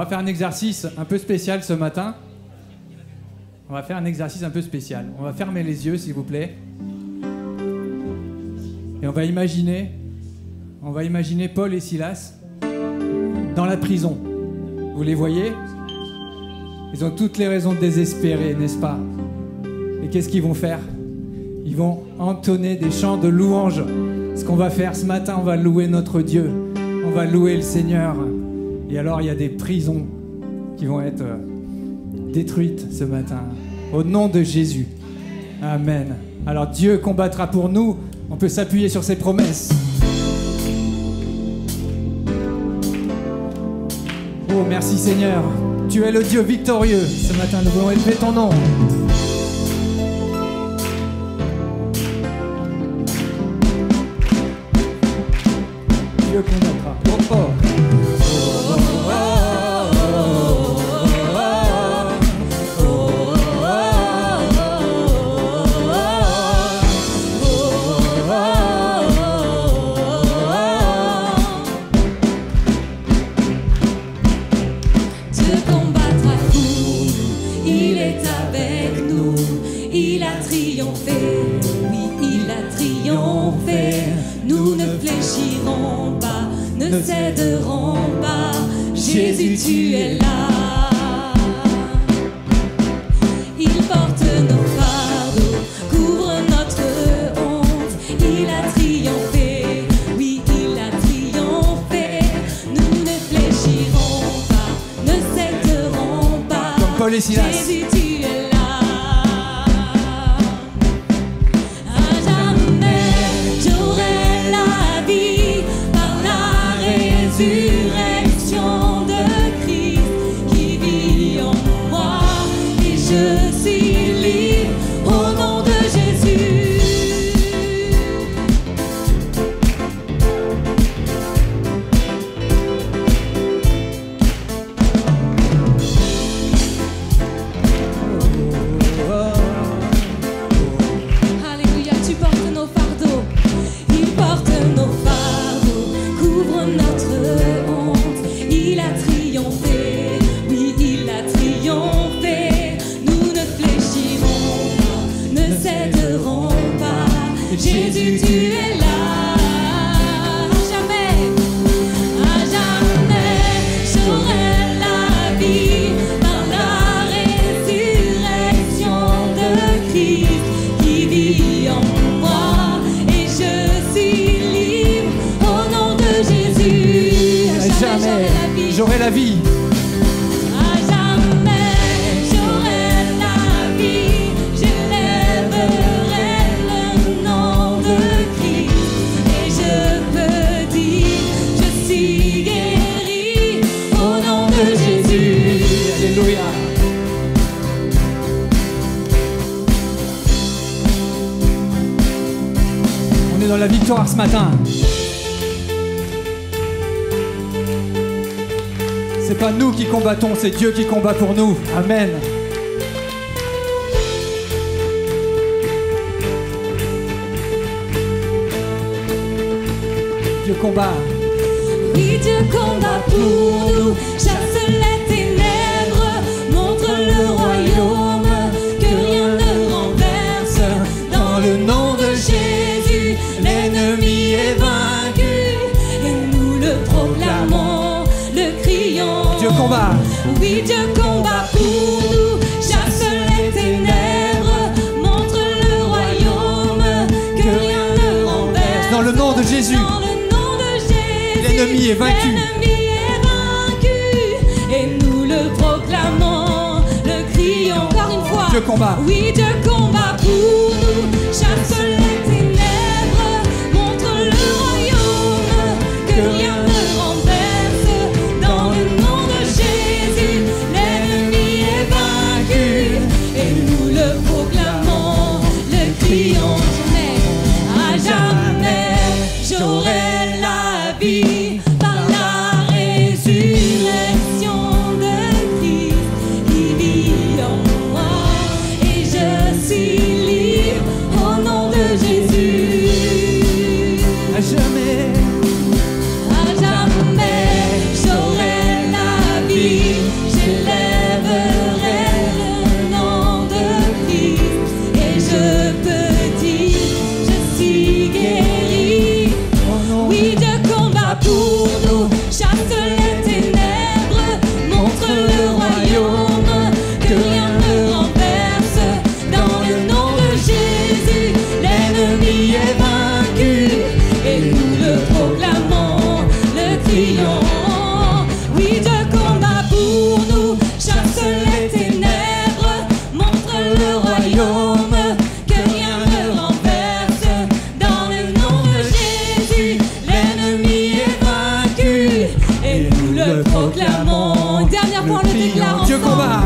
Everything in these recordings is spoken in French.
va faire un exercice un peu spécial ce matin. On va faire un exercice un peu spécial. On va fermer les yeux, s'il vous plaît. Et on va imaginer Paul et Silas dans la prison. Vous les voyez? Ils ont toutes les raisons de désespérer, n'est-ce pas? Et qu'est-ce qu'ils vont faire? Ils vont entonner des chants de louange. Ce qu'on va faire ce matin, on va louer notre Dieu. On va louer le Seigneur. Et alors, il y a des prisons qui vont être détruites ce matin. Au nom de Jésus. Amen. Alors, Dieu combattra pour nous. On peut s'appuyer sur ses promesses. Oh, merci Seigneur. Tu es le Dieu victorieux. Ce matin, nous voulons élever ton nom. Dieu combattra. Oh, oh. Ne céderons pas, Jésus, tu es là. Il porte nos fardeaux, couvre notre honte. Il a triomphé, oui, il a triomphé. Nous ne fléchirons pas, ne céderons pas. Comme Paul et Silas. Jésus, tu es là. À jamais, j'aurai la vie par la résurrection de Christ qui vit en moi et je suis libre au nom de Jésus. Alléluia, tu portes nos fardeaux, il porte nos fardeaux, couvre notre honte. Il a triomphé, oui, il a triomphé. Nous ne fléchirons pas, ne céderons pas. Jésus, tu es là. À jamais, j'aurai la vie par la résurrection de Christ qui vit en moi et je suis libre au nom de Jésus. À Jamais j'aurai la vie. À jamais, j'aurai la vie. J'élèverai le nom de Christ et je peux dire, je suis guéri au nom de Jésus. Alléluia. On est dans la victoire ce matin. C'est pas nous qui combattons, c'est Dieu qui combat pour nous. Amen. Dieu combat. Oui, Dieu combat pour nous, chasse les ténèbres, montre le royaume, que rien ne renverse. Dans le nom de Jésus, l'ennemi est vaincu, et nous le proclamons, le crions. Dieu combat. Oui, Dieu combat pour nous, chasse les ténèbres, montre le royaume, que rien ne renverse. Dans le nom de Jésus. Dans le nom de Jésus, L'ennemi est vaincu. l'ennemi est vaincu, et nous le proclamons, le crions. Encore une fois. Dieu combat. Oui, Dieu combat pour nous, chasse les ténèbres, montre le royaume, que rien ne renverse. Dans le nom de Jésus, l'ennemi est vaincu, et nous le proclamons, le crions. À jamais, j'aurai la vie par la résurrection de Christ qui vit en moi et je suis libre. le proclamons. Dernière fois, on le déclare Dieu ensemble. combat.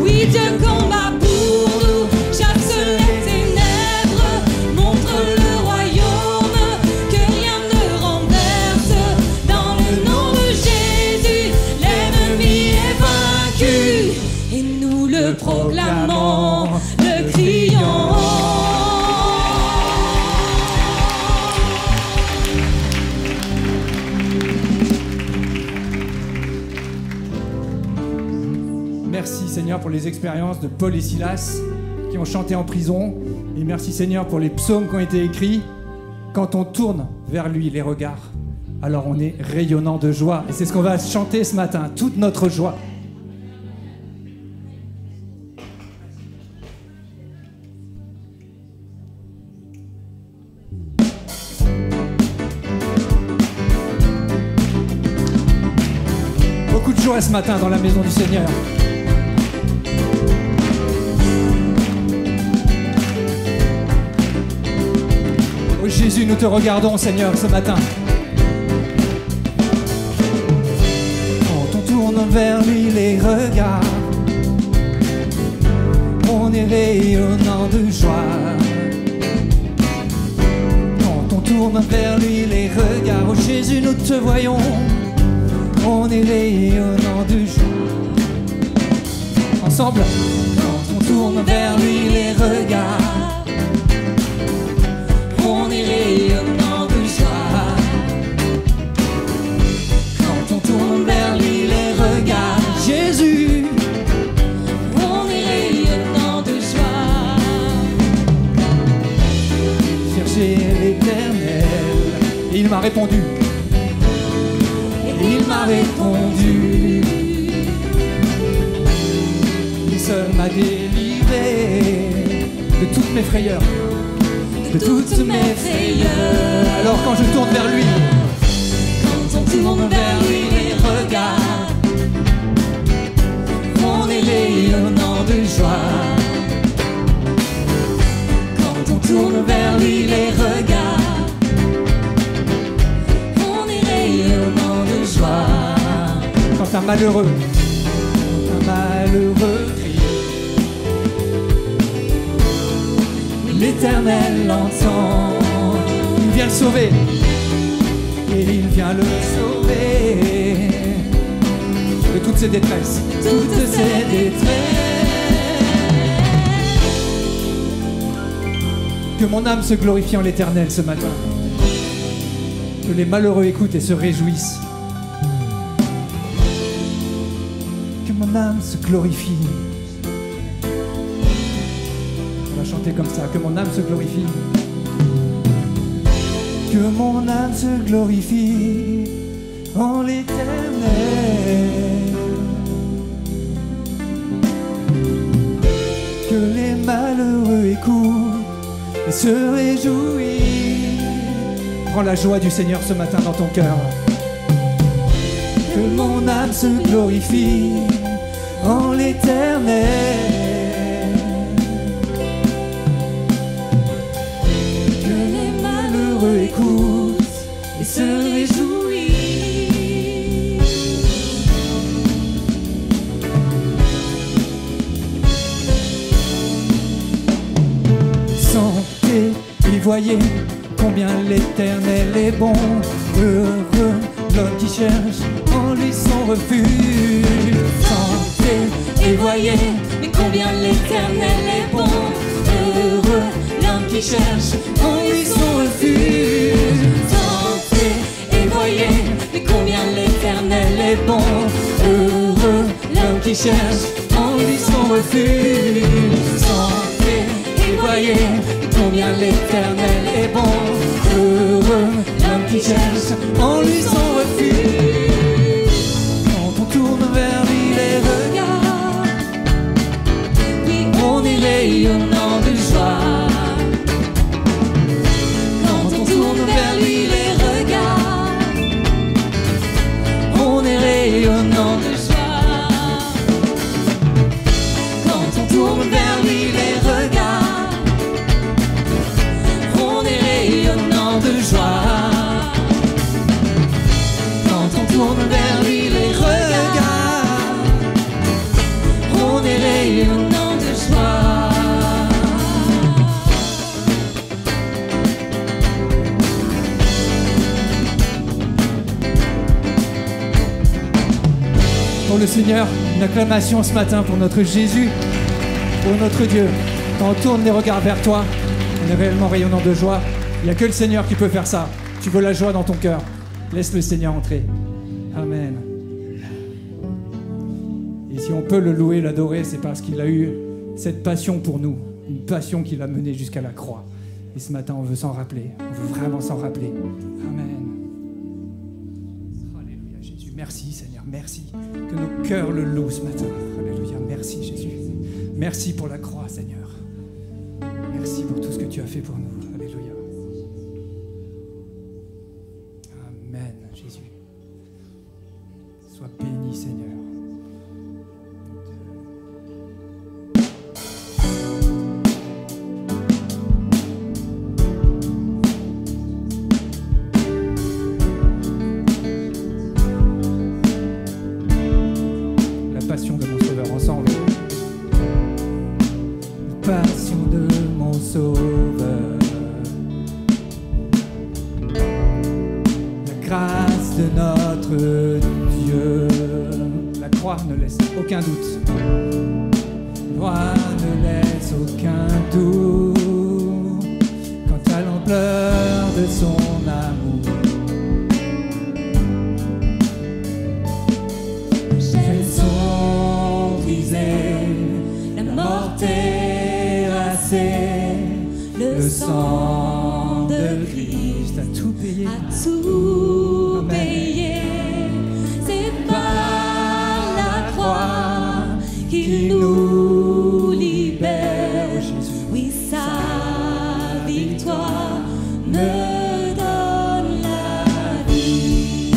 Oui, Dieu combat pour nous, chasse les ténèbres, montre le royaume, que rien ne renverse. Dans le nom de Jésus, l'ennemi est vaincu, et nous le proclamons, le crions. Merci Seigneur pour les expériences de Paul et Silas qui ont chanté en prison. Et merci Seigneur pour les psaumes qui ont été écrits. Quand on tourne vers lui les regards, alors on est rayonnant de joie. Et c'est ce qu'on va chanter ce matin, toute notre joie. Beaucoup de joie ce matin dans la maison du Seigneur. Oh Jésus, nous te regardons, Seigneur, ce matin. Quand on tourne vers lui les regards, on est rayonnant de joie. Quand on tourne vers lui les regards, oh Jésus, nous te voyons, on est rayonnant de joie. Ensemble, quand on tourne vers lui les regards, on est rayonnant de joie. Quand on tourne vers lui les regards, Jésus, On est rayonnant de joie. chercher l'Éternel. Et il m'a répondu. Il m'a répondu. Il seul m'a délivré de toutes mes frayeurs. De toutes mes frayeurs. Alors quand je tourne vers lui, Quand on tourne vers lui les regards, on est rayonnant de joie. quand on tourne vers lui les regards, on est rayonnant de joie. Quand un malheureux crie, l'Éternel l'entend. Il vient le sauver. Et il vient le sauver de toutes ses détresses. Toutes ces détresses. Que mon âme se glorifie en l'Éternel ce matin. Que les malheureux écoutent et se réjouissent. Que mon âme se glorifie. On va chanter comme ça. Que mon âme se glorifie. Que mon âme se glorifie en l'Éternel. Que les malheureux écoutent et se réjouissent. Prends la joie du Seigneur ce matin dans ton cœur. Que mon âme se glorifie en l'Éternel. Que les malheureux écoutent et se réjouissent. Sentez et voyez combien l'Éternel est bon. Heureux l'homme qui cherche en lui son refuge. Sentez et voyez Mais combien l'Éternel est bon, heureux l'homme qui cherche en lui son refuge. Sentez et voyez, mais combien l'Éternel est bon, heureux l'homme qui cherche en lui son refuge. Sentez et voyez combien l'Éternel est bon. Heureux l'homme qui cherche en lui son refuge. Quand on tourne vers lui les regards, oui, on est rayonnant de joie. quand on tourne vers lui les regards, On est rayonnant de joie. Quand on tourne vers lui les regards, on est rayonnant de joie. Quand on tourne pour le Seigneur, une acclamation ce matin pour notre Jésus, pour notre Dieu. Quand on tourne les regards vers toi, on est réellement rayonnant de joie. Il n'y a que le Seigneur qui peut faire ça. Tu veux la joie dans ton cœur, laisse le Seigneur entrer. Amen. Et si on peut le louer, l'adorer, c'est parce qu'il a eu cette passion pour nous, une passion qui l'a mené jusqu'à la croix. Et ce matin, on veut s'en rappeler, on veut vraiment s'en rappeler. Amen. Alléluia Jésus, merci Seigneur, merci. Que nos cœurs le louent ce matin. Alléluia, merci Jésus. Merci pour la croix Seigneur. Merci pour tout ce que tu as fait pour nous. Alléluia. Amen Jésus. Sois béni Seigneur. Passion de mon sauveur ensemble. Passion de mon sauveur. La grâce de notre Dieu. La croix ne laisse aucun doute. La croix ne laisse aucun doute. Quant à l'ampleur de son amour. La mort terrassée, le sang de Christ a tout payé. C'est par la croix qu'il nous libère. Oui, sa victoire me donne la vie.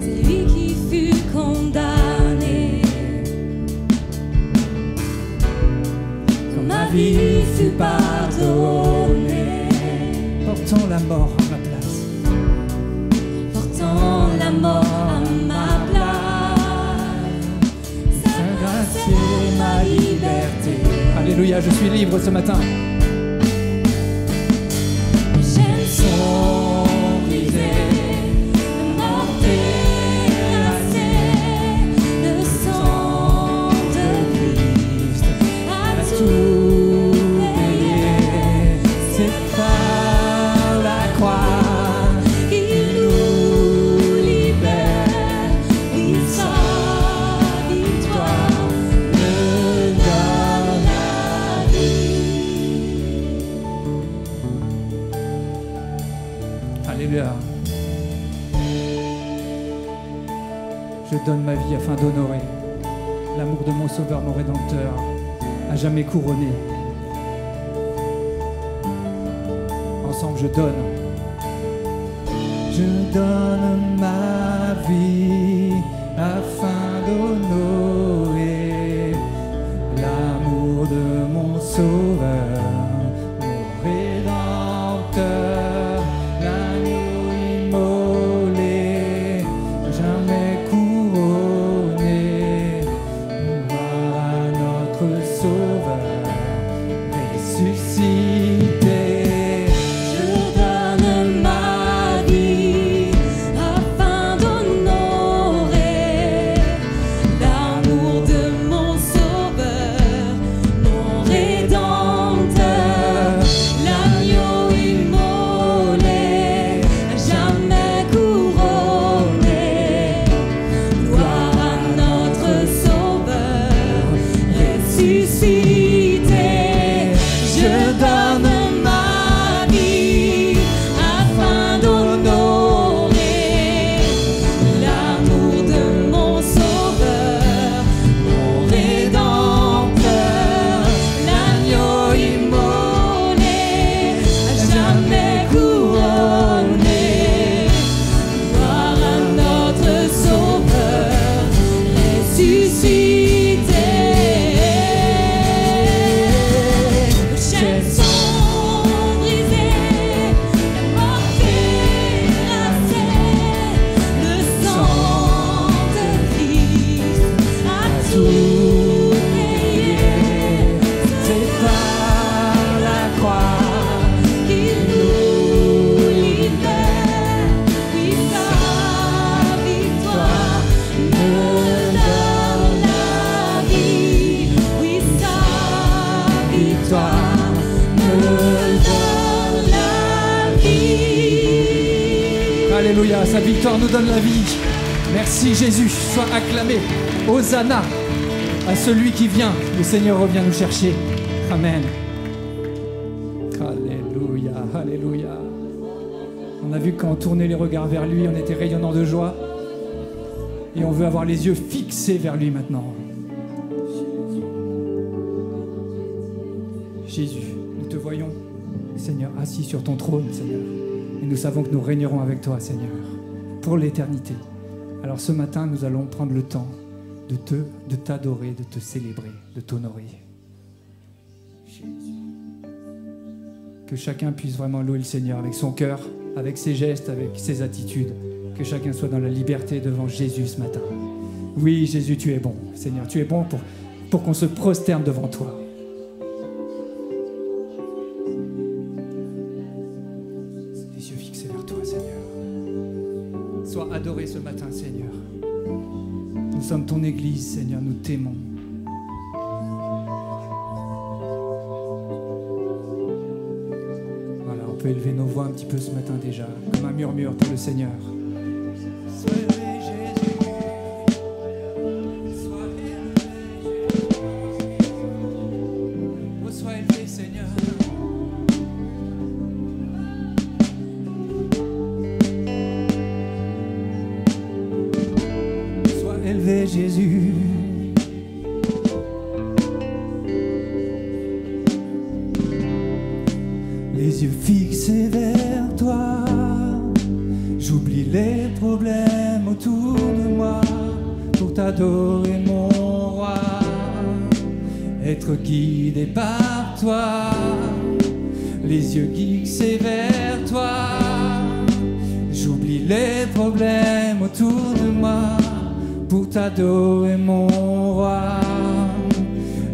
C'est lui qui fut condamné. Ma vie fut pardonnée, portant la mort à ma place, portant la mort à ma place. Sa grâce est ma liberté. Alléluia, je suis libre ce matin. J'aime son brisé. Alléluia. Je donne ma vie afin d'honorer l'amour de mon Sauveur, mon Rédempteur, à jamais couronné. Ensemble, je donne. Je donne ma vie afin d'honorer l'amour de mon Sauveur, mon Rédempteur. Je donne ma vie afin d'honorer Alléluia, sa victoire nous donne la vie. Merci Jésus, sois acclamé. Hosanna à celui qui vient. Le Seigneur revient nous chercher. Amen. Alléluia, alléluia. On a vu que quand on tournait les regards vers lui, on était rayonnant de joie. Et on veut avoir les yeux fixés vers lui maintenant. Jésus, nous te voyons, Seigneur, assis sur ton trône, Seigneur. Et nous savons que nous régnerons avec toi, Seigneur, pour l'éternité. Alors ce matin, nous allons prendre le temps de t'adorer, de te célébrer, de t'honorer. Que chacun puisse vraiment louer le Seigneur avec son cœur, avec ses gestes, avec ses attitudes. Que chacun soit dans la liberté devant Jésus ce matin. Oui, Jésus, tu es bon. Seigneur, tu es bon pour qu'on se prosterne devant toi. Les yeux fixés vers toi, Seigneur. Sois adoré ce matin, Seigneur. Nous sommes ton Église, Seigneur, nous t'aimons. Voilà, on peut élever nos voix un petit peu ce matin déjà, comme un murmure pour le Seigneur. Sois élevé, Jésus. Sois élevé, Jésus. Oh, sois élevé, Seigneur. Sois élevé, Jésus. Les yeux fixés vers toi. J'oublie les problèmes autour de moi pour t'adorer, mon roi. Être guidé par toi, les yeux fixés vers toi. J'oublie les problèmes autour de moi pour t'adorer, mon roi.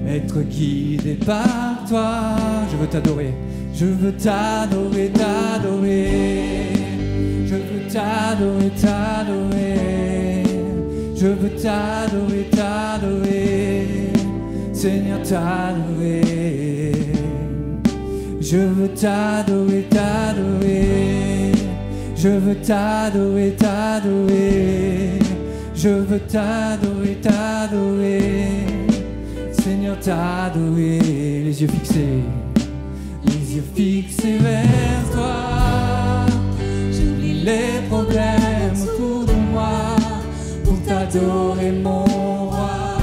Être guidé par toi. Je veux t'adorer, je veux t'adorer, t'adorer. Je veux t'adorer, t'adorer. Je veux t'adorer, t'adorer. Seigneur, t'adorer. Je veux t'adorer, t'adorer. Je veux t'adorer, t'adorer. Je veux t'adorer, t'adorer. Seigneur, t'adorer. Les yeux fixés. Les yeux fixés vers toi. Les problèmes autour de moi pour t'adorer, mon roi.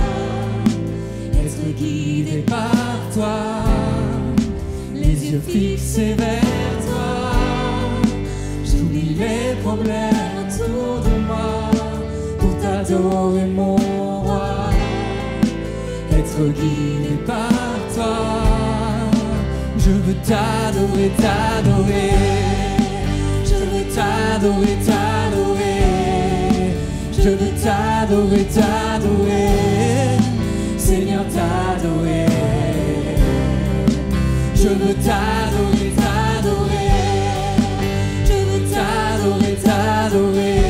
Être guidé par toi, les yeux fixés vers toi. J'oublie les problèmes autour de moi pour t'adorer, mon roi. Être guidé par toi. Je veux t'adorer, t'adorer. T'adorer, t'adorer. Je veux t'adorer, t'adorer. Seigneur, t'adorer. Je veux t'adorer, t'adorer. Je veux t'adorer, t'adorer.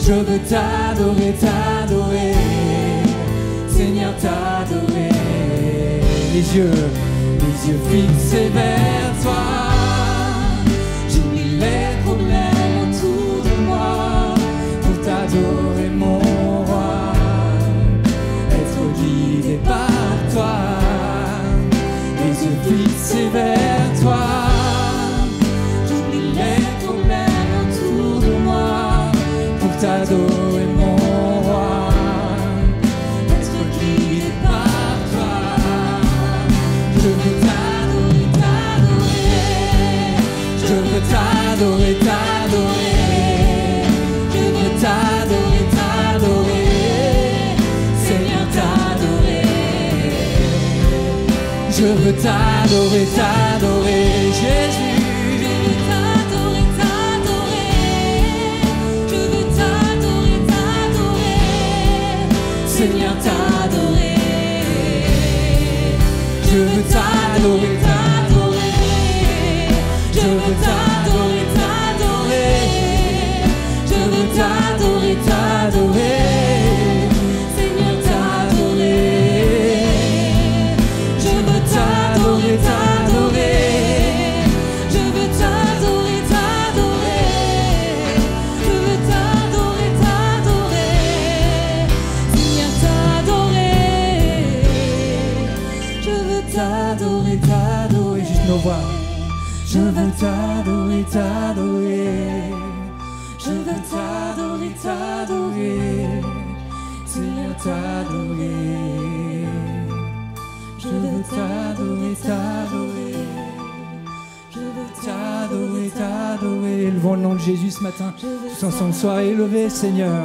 Je veux t'adorer, t'adorer. Seigneur, t'adorer. Les yeux fixés vers toi. Les problèmes autour de moi pour t'adorer, mon roi. Être guidé par toi. Les yeux fixés vers toi. J'oublie les problèmes autour de moi pour t'adorer, mon roi. Être guidé par toi. Je veux t'adorer, t'adorer. Je veux t'adorer, t'adorer. Je veux t'adorer, t'adorer. Seigneur, t'adorer. Je veux t'adorer, t'adorer. Jésus. Je veux t'adorer, t'adorer. Je veux t'adorer, t'adorer. Seigneur, t'adorer. Je veux t'adorer, t'adorer. Je veux t'adorer, t'adorer. Je veux t'adorer, t'adorer. Seigneur, t'adorer. Je veux t'adorer, t'adorer. Je veux t'adorer, t'adorer. t'adorer, t'adorer. Je veux t'adorer, t'adorer. Seigneur, t'adorer. Je veux t'adorer, t'adorer. Je veux t'adorer, t'adorer. Élevons le nom de Jésus ce matin. Tous ensemble, soirée élevée, Seigneur.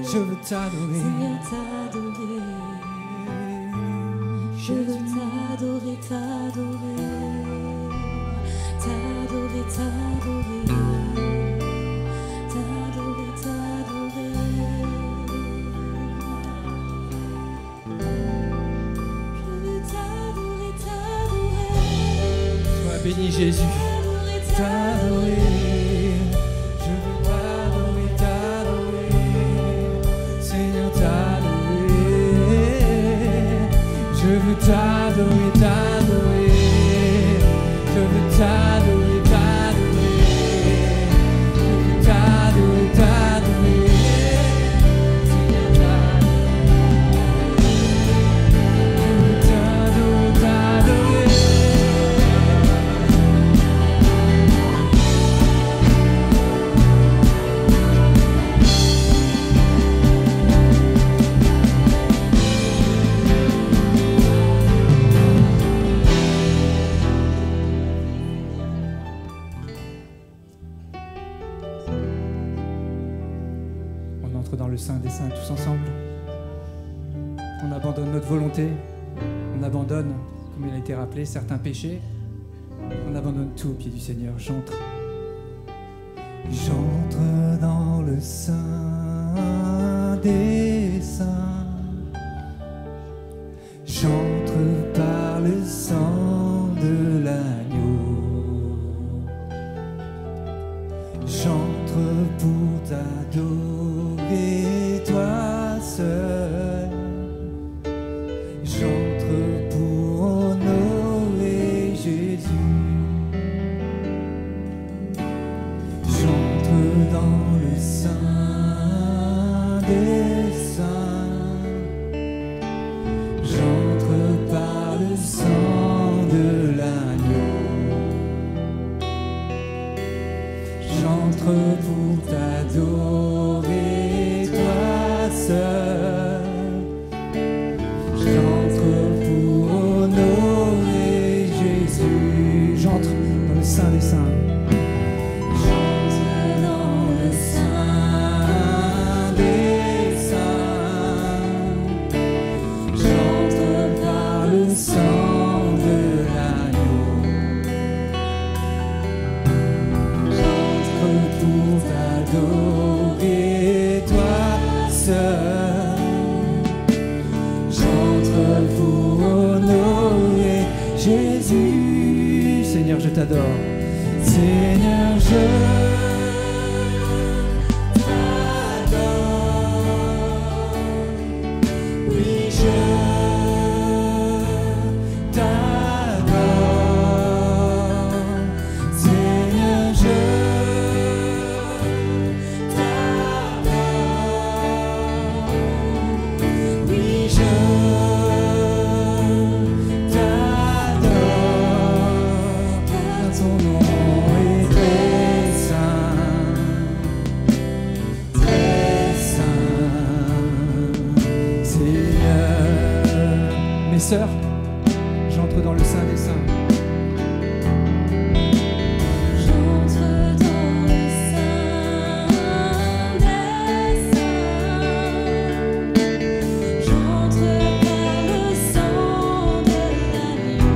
Je veux t'adorer. Seigneur, t'adorer. Je veux t'adorer, t'adorer. T'adorer, t'adorer. T'adorer, t'adorer. Je veux t'adorer, t'adorer. Sois béni, Jésus. T'adorer. Je veux t'adorer, t'adorer. Seigneur, t'adorer. Je veux t'adorer, t'adorer. Je veux t'adorer, t'adorer. Je veux t'adorer, t'adorer. Seigneur, t'adorer. Je veux t'adorer, t'adorer. On entre dans le Saint des Saints tous ensemble. On abandonne notre volonté. On abandonne, comme il a été rappelé, certains péchés. On abandonne tout au pied du Seigneur. J'entre. J'entre dans le Saint des Saints. J'entre par le sang de l'agneau. J'entre pour t'adorer, toi seul. J'entre pour honorer Jésus. J'entre dans le Saint des Saints. J'entre par le sang de l'agneau. J'entre pour t'adorer, toi seul. J'entre pour honorer Jésus. J'entre dans le Saint des Saints. J'entre dans le Saint des Saints. J'entre par le sang de l'agneau. J'entre pour t'adorer, toi seul. J'entre pour honorer Jésus. Seigneur, je t'adore. Seigneur, je t'adore. Oui, je t'adore. Seigneur, je t'adore. Oui, je t'adore. Car ton nom est très saint, très saint. Seigneur, mes sœurs, j'entre dans le Saint des Saints. J'entre dans le Saint des Saints. J'entre par le sang de l'agneau.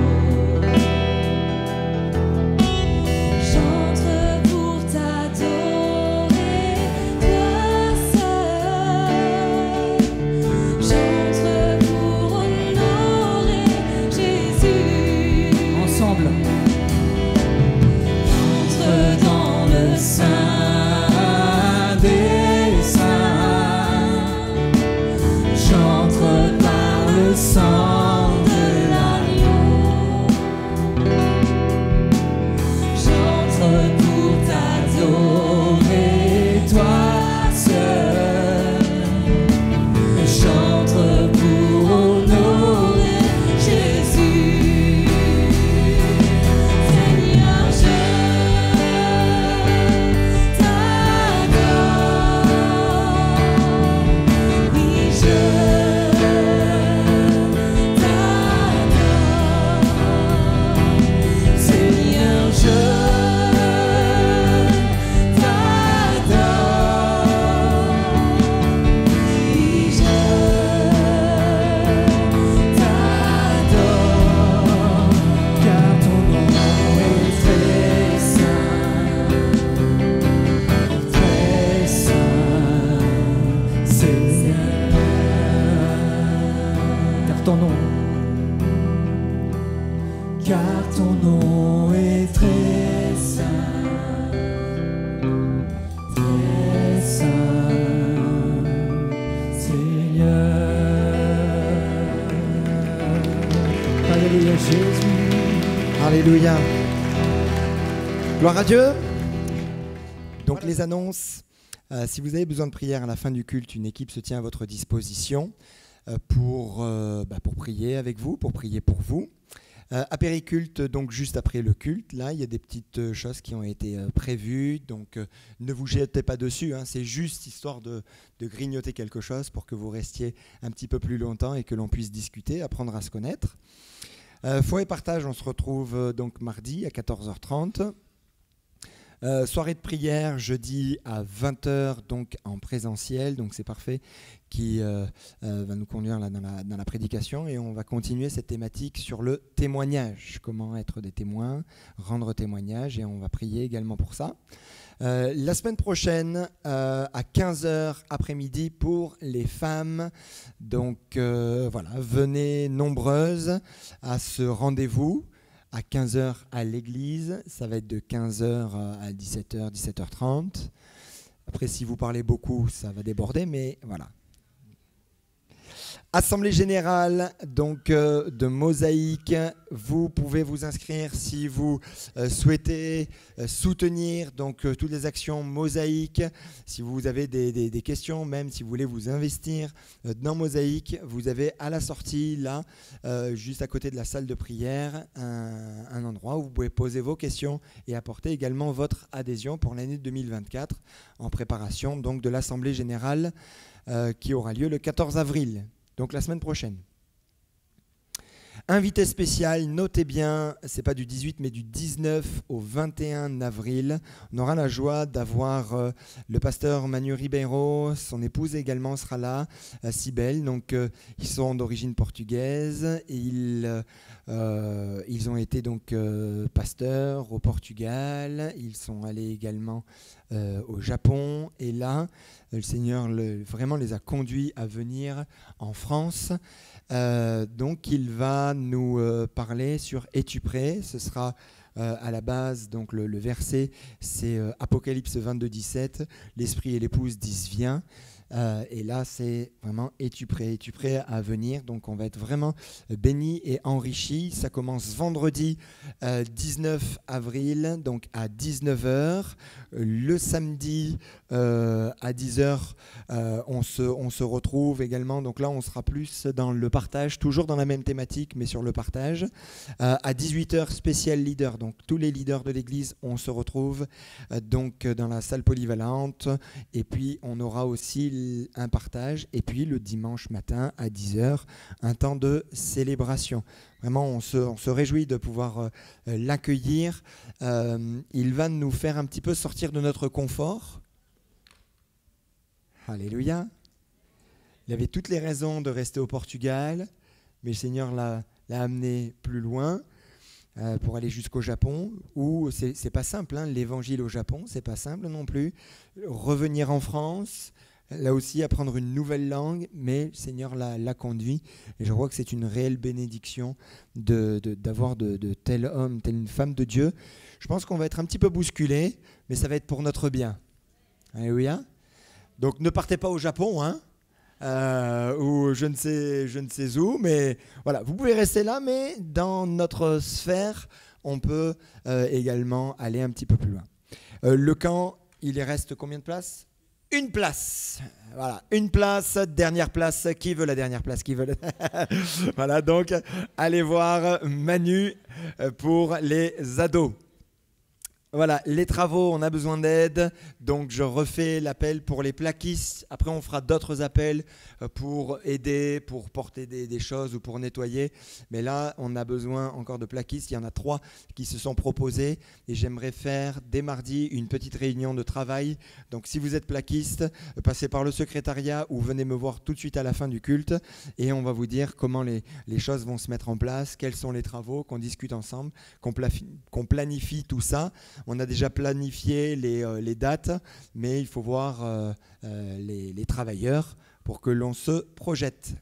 J'entre pour t'adorer, toi seul. J'entre pour honorer ton nom. Car ton nom est très saint, Seigneur. Alléluia Jésus. Alléluia. Gloire à Dieu. Donc les annonces. Si vous avez besoin de prière à la fin du culte, une équipe se tient à votre disposition pour prier avec vous, pour prier pour vous. Apériculte, donc juste après le culte, là, il y a des petites choses qui ont été prévues, donc ne vous jetez pas dessus, hein, c'est juste histoire de grignoter quelque chose pour que vous restiez un petit peu plus longtemps et que l'on puisse discuter, apprendre à se connaître. Foi et partage, on se retrouve donc mardi à 14h30. Soirée de prière jeudi à 20h donc en présentiel, donc c'est parfait, qui va nous conduire là dans la prédication, et on va continuer cette thématique sur le témoignage, comment être des témoins, rendre témoignage, et on va prier également pour ça. La semaine prochaine à 15h après-midi pour les femmes, donc voilà, venez nombreuses à ce rendez-vous. À 15h à l'église, ça va être de 15h à 17h, 17h30. Après, si vous parlez beaucoup, ça va déborder, mais voilà. Assemblée générale donc de Mosaïque, vous pouvez vous inscrire si vous souhaitez soutenir donc toutes les actions Mosaïque. Si vous avez des questions, même si vous voulez vous investir dans Mosaïque, vous avez à la sortie là, juste à côté de la salle de prière, un endroit où vous pouvez poser vos questions et apporter également votre adhésion pour l'année 2024 en préparation donc de l'Assemblée générale qui aura lieu le 14 avril. Donc la semaine prochaine. Invité spécial, notez bien, c'est pas du 18 mais du 19 au 21 avril. On aura la joie d'avoir le pasteur Manu Ribeiro, son épouse également sera là, Cybèle. Donc ils sont d'origine portugaise et ils ont été donc pasteurs au Portugal. Ils sont allés également au Japon, et là le Seigneur vraiment les a conduits à venir en France. Donc il va nous parler sur « Es-tu prêt ?» Ce sera à la base, donc le verset, c'est Apocalypse 22, 17. L'esprit et l'épouse disent « Viens ». Et là, c'est vraiment « Es-tu prêt ?» Es-tu prêt à venir? Donc, on va être vraiment bénis et enrichis. Ça commence vendredi 19 avril, donc à 19h. Le samedi à 10h, on se retrouve également. Donc là, on sera plus dans le partage, toujours dans la même thématique, mais sur le partage. À 18h, spécial leader. Donc, tous les leaders de l'Église, on se retrouve donc dans la salle polyvalente. Et puis, on aura aussi un partage, et puis le dimanche matin à 10h, un temps de célébration. Vraiment, on se réjouit de pouvoir l'accueillir. Il va nous faire un petit peu sortir de notre confort. Alléluia. Il avait toutes les raisons de rester au Portugal, mais le Seigneur l'a amené plus loin pour aller jusqu'au Japon, où c'est pas simple, hein, l'évangile au Japon, c'est pas simple non plus. Revenir en France, là aussi, apprendre une nouvelle langue, mais le Seigneur l'a conduit. Et je crois que c'est une réelle bénédiction d'avoir de tels hommes, telle une femme de Dieu. Je pense qu'on va être un petit peu bousculé, mais ça va être pour notre bien. Alléluia. Donc ne partez pas au Japon, hein, ou je ne sais où, mais voilà, vous pouvez rester là, mais dans notre sphère, on peut également aller un petit peu plus loin. Le camp, il reste combien de places ? Une place, voilà, une place, dernière place. Qui veut la dernière place? Qui veut Voilà, donc allez voir Manu pour les ados. Voilà, les travaux, on a besoin d'aide, donc je refais l'appel pour les plaquistes. Après, on fera d'autres appels pour aider, pour porter des choses ou pour nettoyer. Mais là, on a besoin encore de plaquistes. Il y en a 3 qui se sont proposés et j'aimerais faire dès mardi une petite réunion de travail. Donc, si vous êtes plaquiste, passez par le secrétariat ou venez me voir tout de suite à la fin du culte et on va vous dire comment les choses vont se mettre en place, quels sont les travaux, qu'on discute ensemble, qu'on planifie tout ça. On a déjà planifié les dates, mais il faut voir les travailleurs pour que l'on se projette.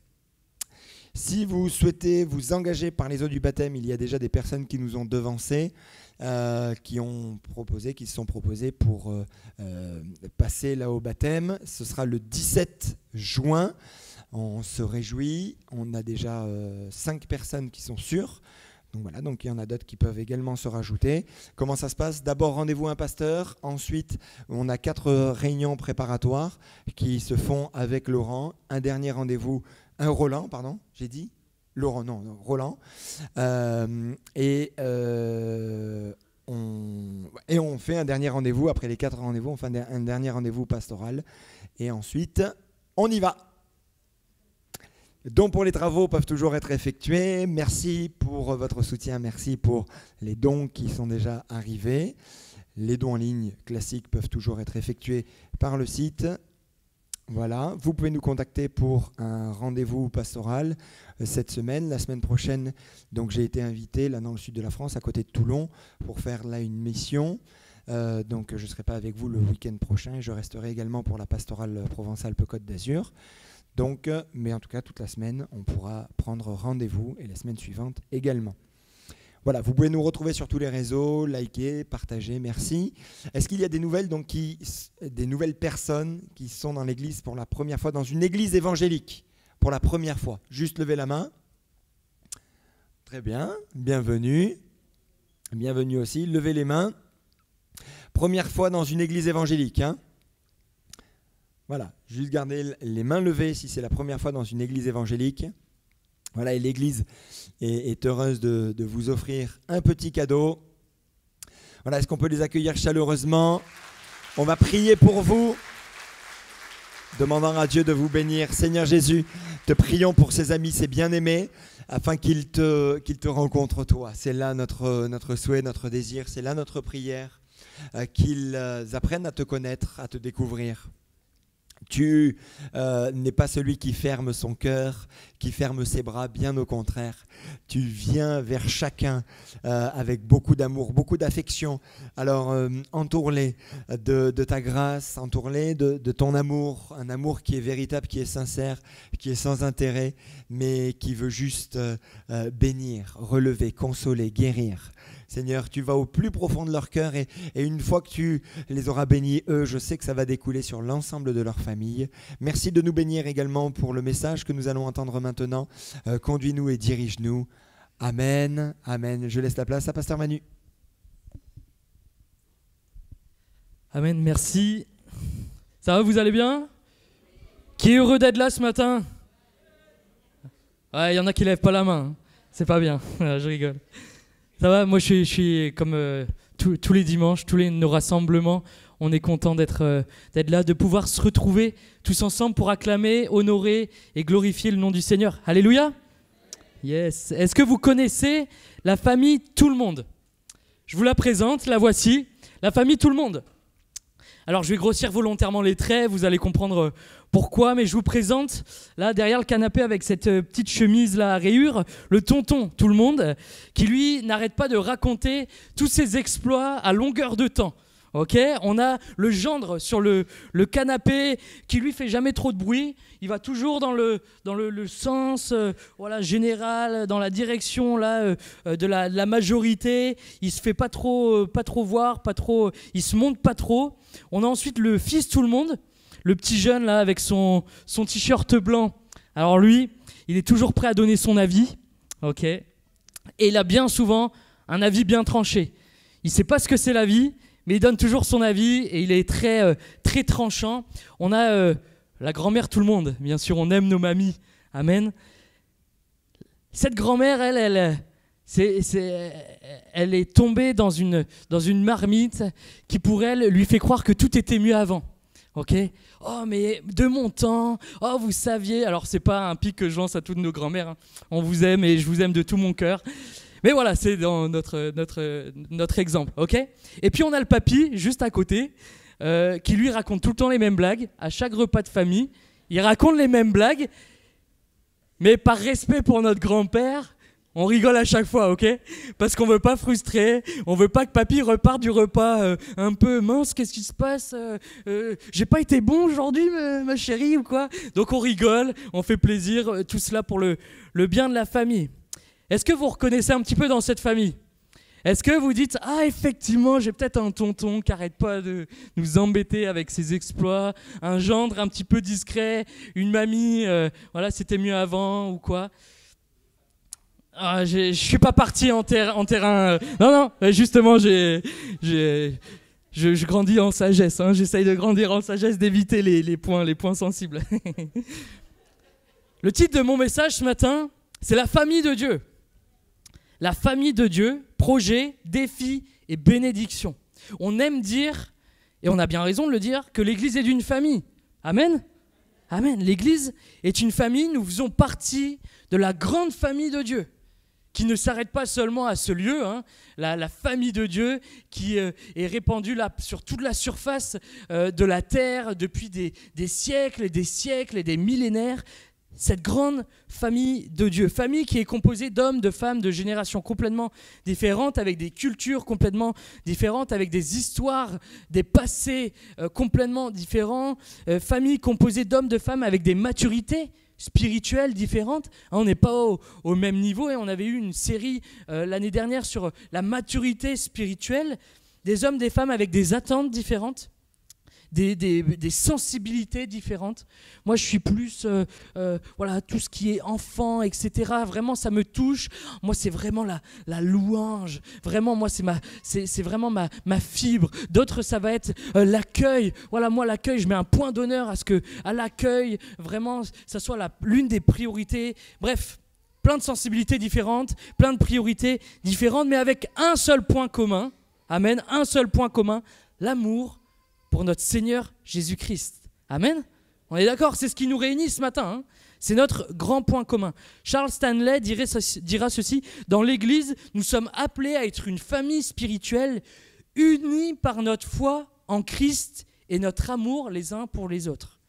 Si vous souhaitez vous engager par les eaux du baptême, il y a déjà des personnes qui nous ont devancés, qui se sont proposées pour passer là au baptême. Ce sera le 17 juin. On se réjouit. On a déjà 5 personnes qui sont sûres. Donc voilà, donc il y en a d'autres qui peuvent également se rajouter. Comment ça se passe? D'abord, rendez-vous à un pasteur. Ensuite, on a 4 réunions préparatoires qui se font avec Laurent. Un dernier rendez-vous, Roland, pardon, j'ai dit Laurent, non, Roland. Et on fait un dernier rendez-vous. Après les 4 rendez-vous, on fait un dernier rendez-vous pastoral. Et ensuite, on y va. Dons pour les travaux peuvent toujours être effectués. Merci pour votre soutien. Merci pour les dons qui sont déjà arrivés. Les dons en ligne classiques peuvent toujours être effectués par le site. Voilà. Vous pouvez nous contacter pour un rendez-vous pastoral cette semaine. La semaine prochaine, donc j'ai été invité là dans le sud de la France, à côté de Toulon, pour faire là une mission. Donc je ne serai pas avec vous le week-end prochain. Et je resterai également pour la pastorale Provence-Alpes-Côte d'Azur. Donc, mais en tout cas, toute la semaine, on pourra prendre rendez-vous et la semaine suivante également. Voilà, vous pouvez nous retrouver sur tous les réseaux, liker, partager, merci. Est-ce qu'il y a des nouvelles, donc, des nouvelles personnes qui sont dans l'église pour la première fois, dans une église évangélique, pour la première fois? Juste levez la main. Très bien, bienvenue. Bienvenue aussi, levez les mains. Première fois dans une église évangélique, hein? Voilà, juste garder les mains levées si c'est la première fois dans une église évangélique. Voilà, et l'église est heureuse de vous offrir un petit cadeau. Voilà, est-ce qu'on peut les accueillir chaleureusement? On va prier pour vous, demandant à Dieu de vous bénir. Seigneur Jésus, te prions pour ces amis, ces bien-aimés, afin qu'ils te rencontrent toi. C'est là notre souhait, notre désir, c'est là notre prière, qu'ils apprennent à te connaître, à te découvrir. Tu n'es pas celui qui ferme son cœur, qui ferme ses bras, bien au contraire. Tu viens vers chacun avec beaucoup d'amour, beaucoup d'affection. Alors entoure-les de ta grâce, entoure-les de ton amour, un amour qui est véritable, qui est sincère, qui est sans intérêt, mais qui veut juste bénir, relever, consoler, guérir. Seigneur, tu vas au plus profond de leur cœur et une fois que tu les auras bénis, eux, je sais que ça va découler sur l'ensemble de leur famille. Merci de nous bénir également pour le message que nous allons entendre maintenant. Conduis-nous et dirige-nous. Amen. Amen. Je laisse la place à Pasteur Manu. Amen, merci. Ça va, vous allez bien? Qui est heureux d'être là ce matin? Ouais, il y en a qui lèvent pas la main. Hein. C'est pas bien, je rigole. Ça va, moi je suis comme tous les dimanches, nos rassemblements, on est content d'être là, de pouvoir se retrouver tous ensemble pour acclamer, honorer et glorifier le nom du Seigneur. Alléluia. Yes. Est-ce que vous connaissez la famille Tout le Monde? Je vous la présente, la voici, la famille Tout le Monde. Alors je vais grossir volontairement les traits, vous allez comprendre pourquoi, mais je vous présente là derrière le canapé avec cette petite chemise là à rayures, le tonton Tout le Monde, qui lui n'arrête pas de raconter tous ses exploits à longueur de temps. Ok, on a le gendre sur le canapé qui lui fait jamais trop de bruit. Il va toujours dans le sens voilà, général, dans la direction là, de la majorité. Il se fait pas trop voir, il se montre pas trop. On a ensuite le fils Tout le Monde, le petit jeune là avec son t-shirt blanc. Alors lui, il est toujours prêt à donner son avis. Ok, et il a bien souvent un avis bien tranché. Il sait pas ce que c'est la vie, mais il donne toujours son avis et il est très tranchant. On a la grand-mère Tout le Monde, bien sûr, on aime nos mamies. Amen. Cette grand-mère, elle est tombée dans une marmite qui, pour elle, lui fait croire que tout était mieux avant. Ok ? Oh, mais de mon temps, oh, vous saviez. Alors, c'est pas un pic que je lance à toutes nos grand-mères. Hein. On vous aime et je vous aime de tout mon cœur. Mais voilà, c'est dans notre exemple, ok ? Et puis on a le papy, juste à côté, qui lui raconte tout le temps les mêmes blagues. À chaque repas de famille, il raconte les mêmes blagues. Mais par respect pour notre grand-père, On rigole à chaque fois, ok? Parce qu'on veut pas frustrer, on veut pas que papy reparte du repas un peu mince, qu'est-ce qui se passe? J'ai pas été bon aujourd'hui, ma chérie, ou quoi? Donc on rigole, on fait plaisir, tout cela pour le bien de la famille. Est-ce que vous reconnaissez un petit peu dans cette famille? Est-ce que vous dites, ah effectivement, j'ai peut-être un tonton qui arrête pas de nous embêter avec ses exploits, un gendre un petit peu discret, une mamie, voilà, c'était mieux avant ou quoi? Ah, je suis pas parti en terrain. Non, justement, je grandis en sagesse. Hein, j'essaye de grandir en sagesse, d'éviter les points sensibles. Le titre de mon message ce matin, c'est la famille de Dieu. La famille de Dieu, projet, défi et bénédiction. On aime dire, et on a bien raison de le dire, que l'Église est d'une famille. Amen. Amen. L'Église est une famille, nous faisons partie de la grande famille de Dieu, qui ne s'arrête pas seulement à ce lieu, hein, la famille de Dieu qui est répandue là, sur toute la surface de la terre depuis des siècles et des millénaires. Cette grande famille de Dieu, famille qui est composée d'hommes, de femmes, de générations complètement différentes, avec des cultures complètement différentes, avec des histoires, des passés complètement différents, famille composée d'hommes, de femmes avec des maturités spirituelles différentes. On n'est pas au même niveau et on avait eu une série l'année dernière sur la maturité spirituelle, des hommes, des femmes avec des attentes différentes. Des sensibilités différentes. Moi, je suis plus, voilà, tout ce qui est enfant, etc. Vraiment, ça me touche. Moi, c'est vraiment la louange. Vraiment, moi, c'est vraiment ma fibre. D'autres, ça va être l'accueil. Voilà, moi, l'accueil, je mets un point d'honneur à l'accueil, vraiment, ça soit l'une des priorités. Bref, plein de sensibilités différentes, plein de priorités différentes, mais avec un seul point commun. Amen, un seul point commun, l'amour pour notre Seigneur Jésus-Christ. Amen. On est d'accord, c'est ce qui nous réunit ce matin. Hein. C'est notre grand point commun. Charles Stanley dira ceci, dans l'Église, nous sommes appelés à être une famille spirituelle unie par notre foi en Christ et notre amour les uns pour les autres.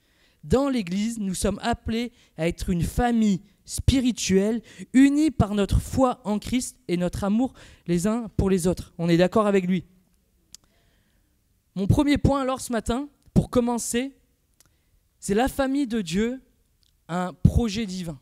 Dans l'Église, nous sommes appelés à être une famille spirituelle unie par notre foi en Christ et notre amour les uns pour les autres. On est d'accord avec lui. Mon premier point alors ce matin, pour commencer, c'est la famille de Dieu, un projet divin.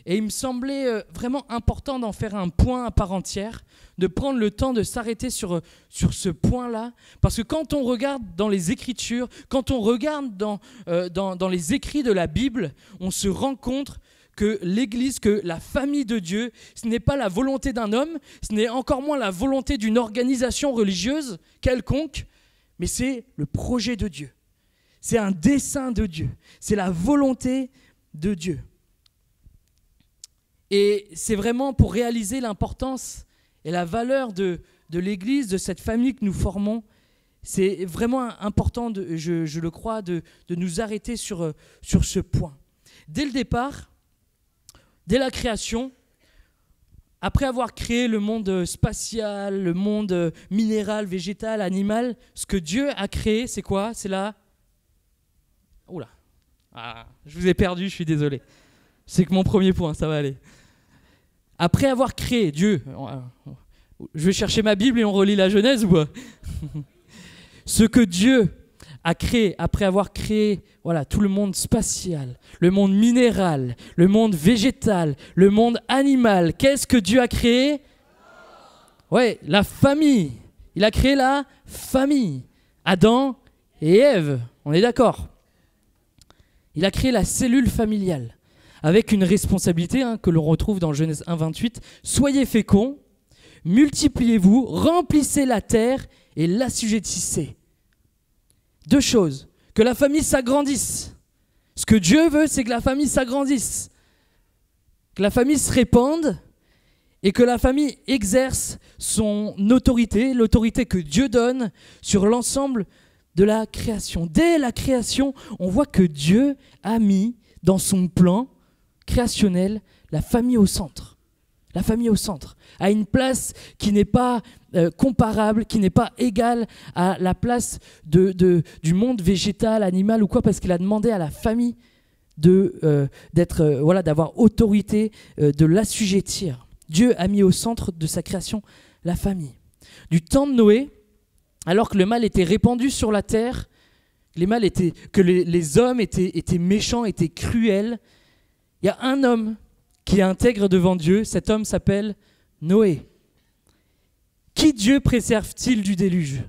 Et il me semblait vraiment important d'en faire un point à part entière, de prendre le temps de s'arrêter sur ce point-là, parce que quand on regarde dans les Écritures, quand on regarde dans les écrits de la Bible, on se rend compte que l'Église, que la famille de Dieu, ce n'est pas la volonté d'un homme, ce n'est encore moins la volonté d'une organisation religieuse quelconque, mais c'est le projet de Dieu. C'est un dessein de Dieu. C'est la volonté de Dieu. Et c'est vraiment pour réaliser l'importance et la valeur de l'Église, de cette famille que nous formons, c'est vraiment important, je le crois, de nous arrêter sur ce point. Dès le départ, dès la création, après avoir créé le monde spatial, le monde minéral, végétal, animal, ce que Dieu a créé, c'est quoi? C'est la... Oula, je vous ai perdu, je suis désolé. C'est que mon premier point, ça va aller. Après avoir créé, Dieu... Je vais chercher ma Bible et on relit la Genèse ou pas? Ce que Dieu a créé, après avoir créé voilà, tout le monde spatial, le monde minéral, le monde végétal, le monde animal. Qu'est-ce que Dieu a créé? Ouais, la famille. Il a créé la famille. Adam et Ève, on est d'accord. Il a créé la cellule familiale avec une responsabilité que l'on retrouve dans Genèse 1, 28. Soyez féconds, multipliez-vous, remplissez la terre et l'assujettissez. Deux choses. Que la famille s'agrandisse. Ce que Dieu veut, c'est que la famille s'agrandisse. Que la famille se répande et que la famille exerce son autorité, l'autorité que Dieu donne sur l'ensemble de la création. Dès la création, on voit que Dieu a mis dans son plan créationnel la famille au centre. La famille au centre, à une place qui n'est pas comparable, qui n'est pas égale à la place du monde végétal, animal ou quoi, parce qu'il a demandé à la famille d'avoir autorité, de l'assujettir. Dieu a mis au centre de sa création la famille. Du temps de Noé, alors que le mal était répandu sur la terre, que les hommes étaient méchants, étaient cruels, il y a un homme qui est intègre devant Dieu. Cet homme s'appelle Noé. Qui Dieu préserve-t-il du déluge ?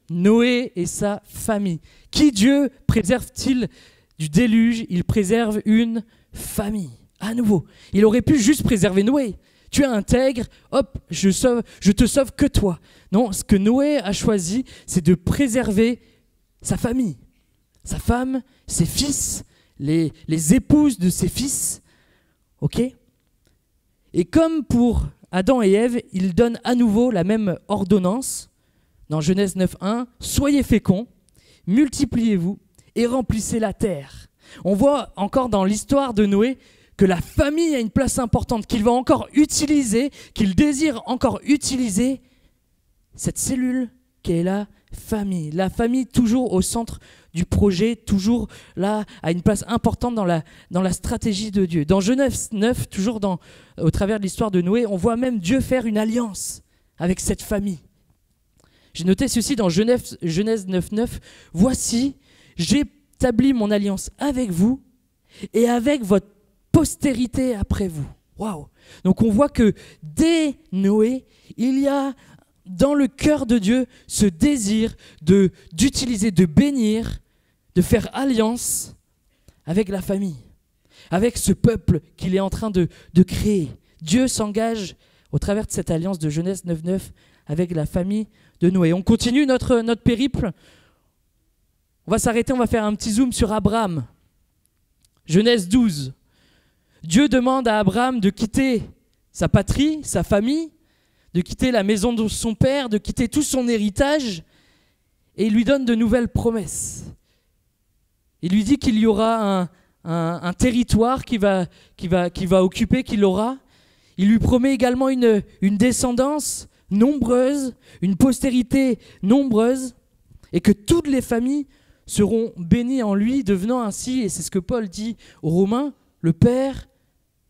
Noé et sa famille. Qui Dieu préserve-t-il du déluge ? Il préserve une famille. À nouveau, il aurait pu juste préserver Noé. Tu es intègre, hop, je te sauve que toi. Non, ce que Noé a choisi, c'est de préserver sa famille. Sa femme, ses fils, les épouses de ses fils. Ok ? Et comme pour Adam et Ève, il donne à nouveau la même ordonnance. Dans Genèse 9.1, soyez féconds, multipliez-vous et remplissez la terre. On voit encore dans l'histoire de Noé que la famille a une place importante, qu'il va encore utiliser, qu'il désire encore utiliser cette cellule qui est la famille. La famille toujours au centre du projet, toujours là, a une place importante dans la stratégie de Dieu. Dans Genèse 9, toujours au travers de l'histoire de Noé, on voit même Dieu faire une alliance avec cette famille. J'ai noté ceci dans Genèse 9.9. « Voici, j'établis mon alliance avec vous et avec votre postérité après vous. » Waouh ! Donc on voit que dès Noé, il y a dans le cœur de Dieu ce désir d'utiliser, de bénir, de faire alliance avec la famille, avec ce peuple qu'il est en train de créer. Dieu s'engage au travers de cette alliance de Genèse 9.9 avec la famille de Noé. On continue notre périple. On va s'arrêter, on va faire un petit zoom sur Abraham. Genèse 12. Dieu demande à Abraham de quitter sa patrie, sa famille, de quitter la maison de son père, de quitter tout son héritage, et il lui donne de nouvelles promesses. Il lui dit qu'il y aura un territoire qu'il va occuper, qu'il aura. Il lui promet également une descendance nombreuse, une postérité nombreuse, et que toutes les familles seront bénies en lui, devenant ainsi, et c'est ce que Paul dit aux Romains, le père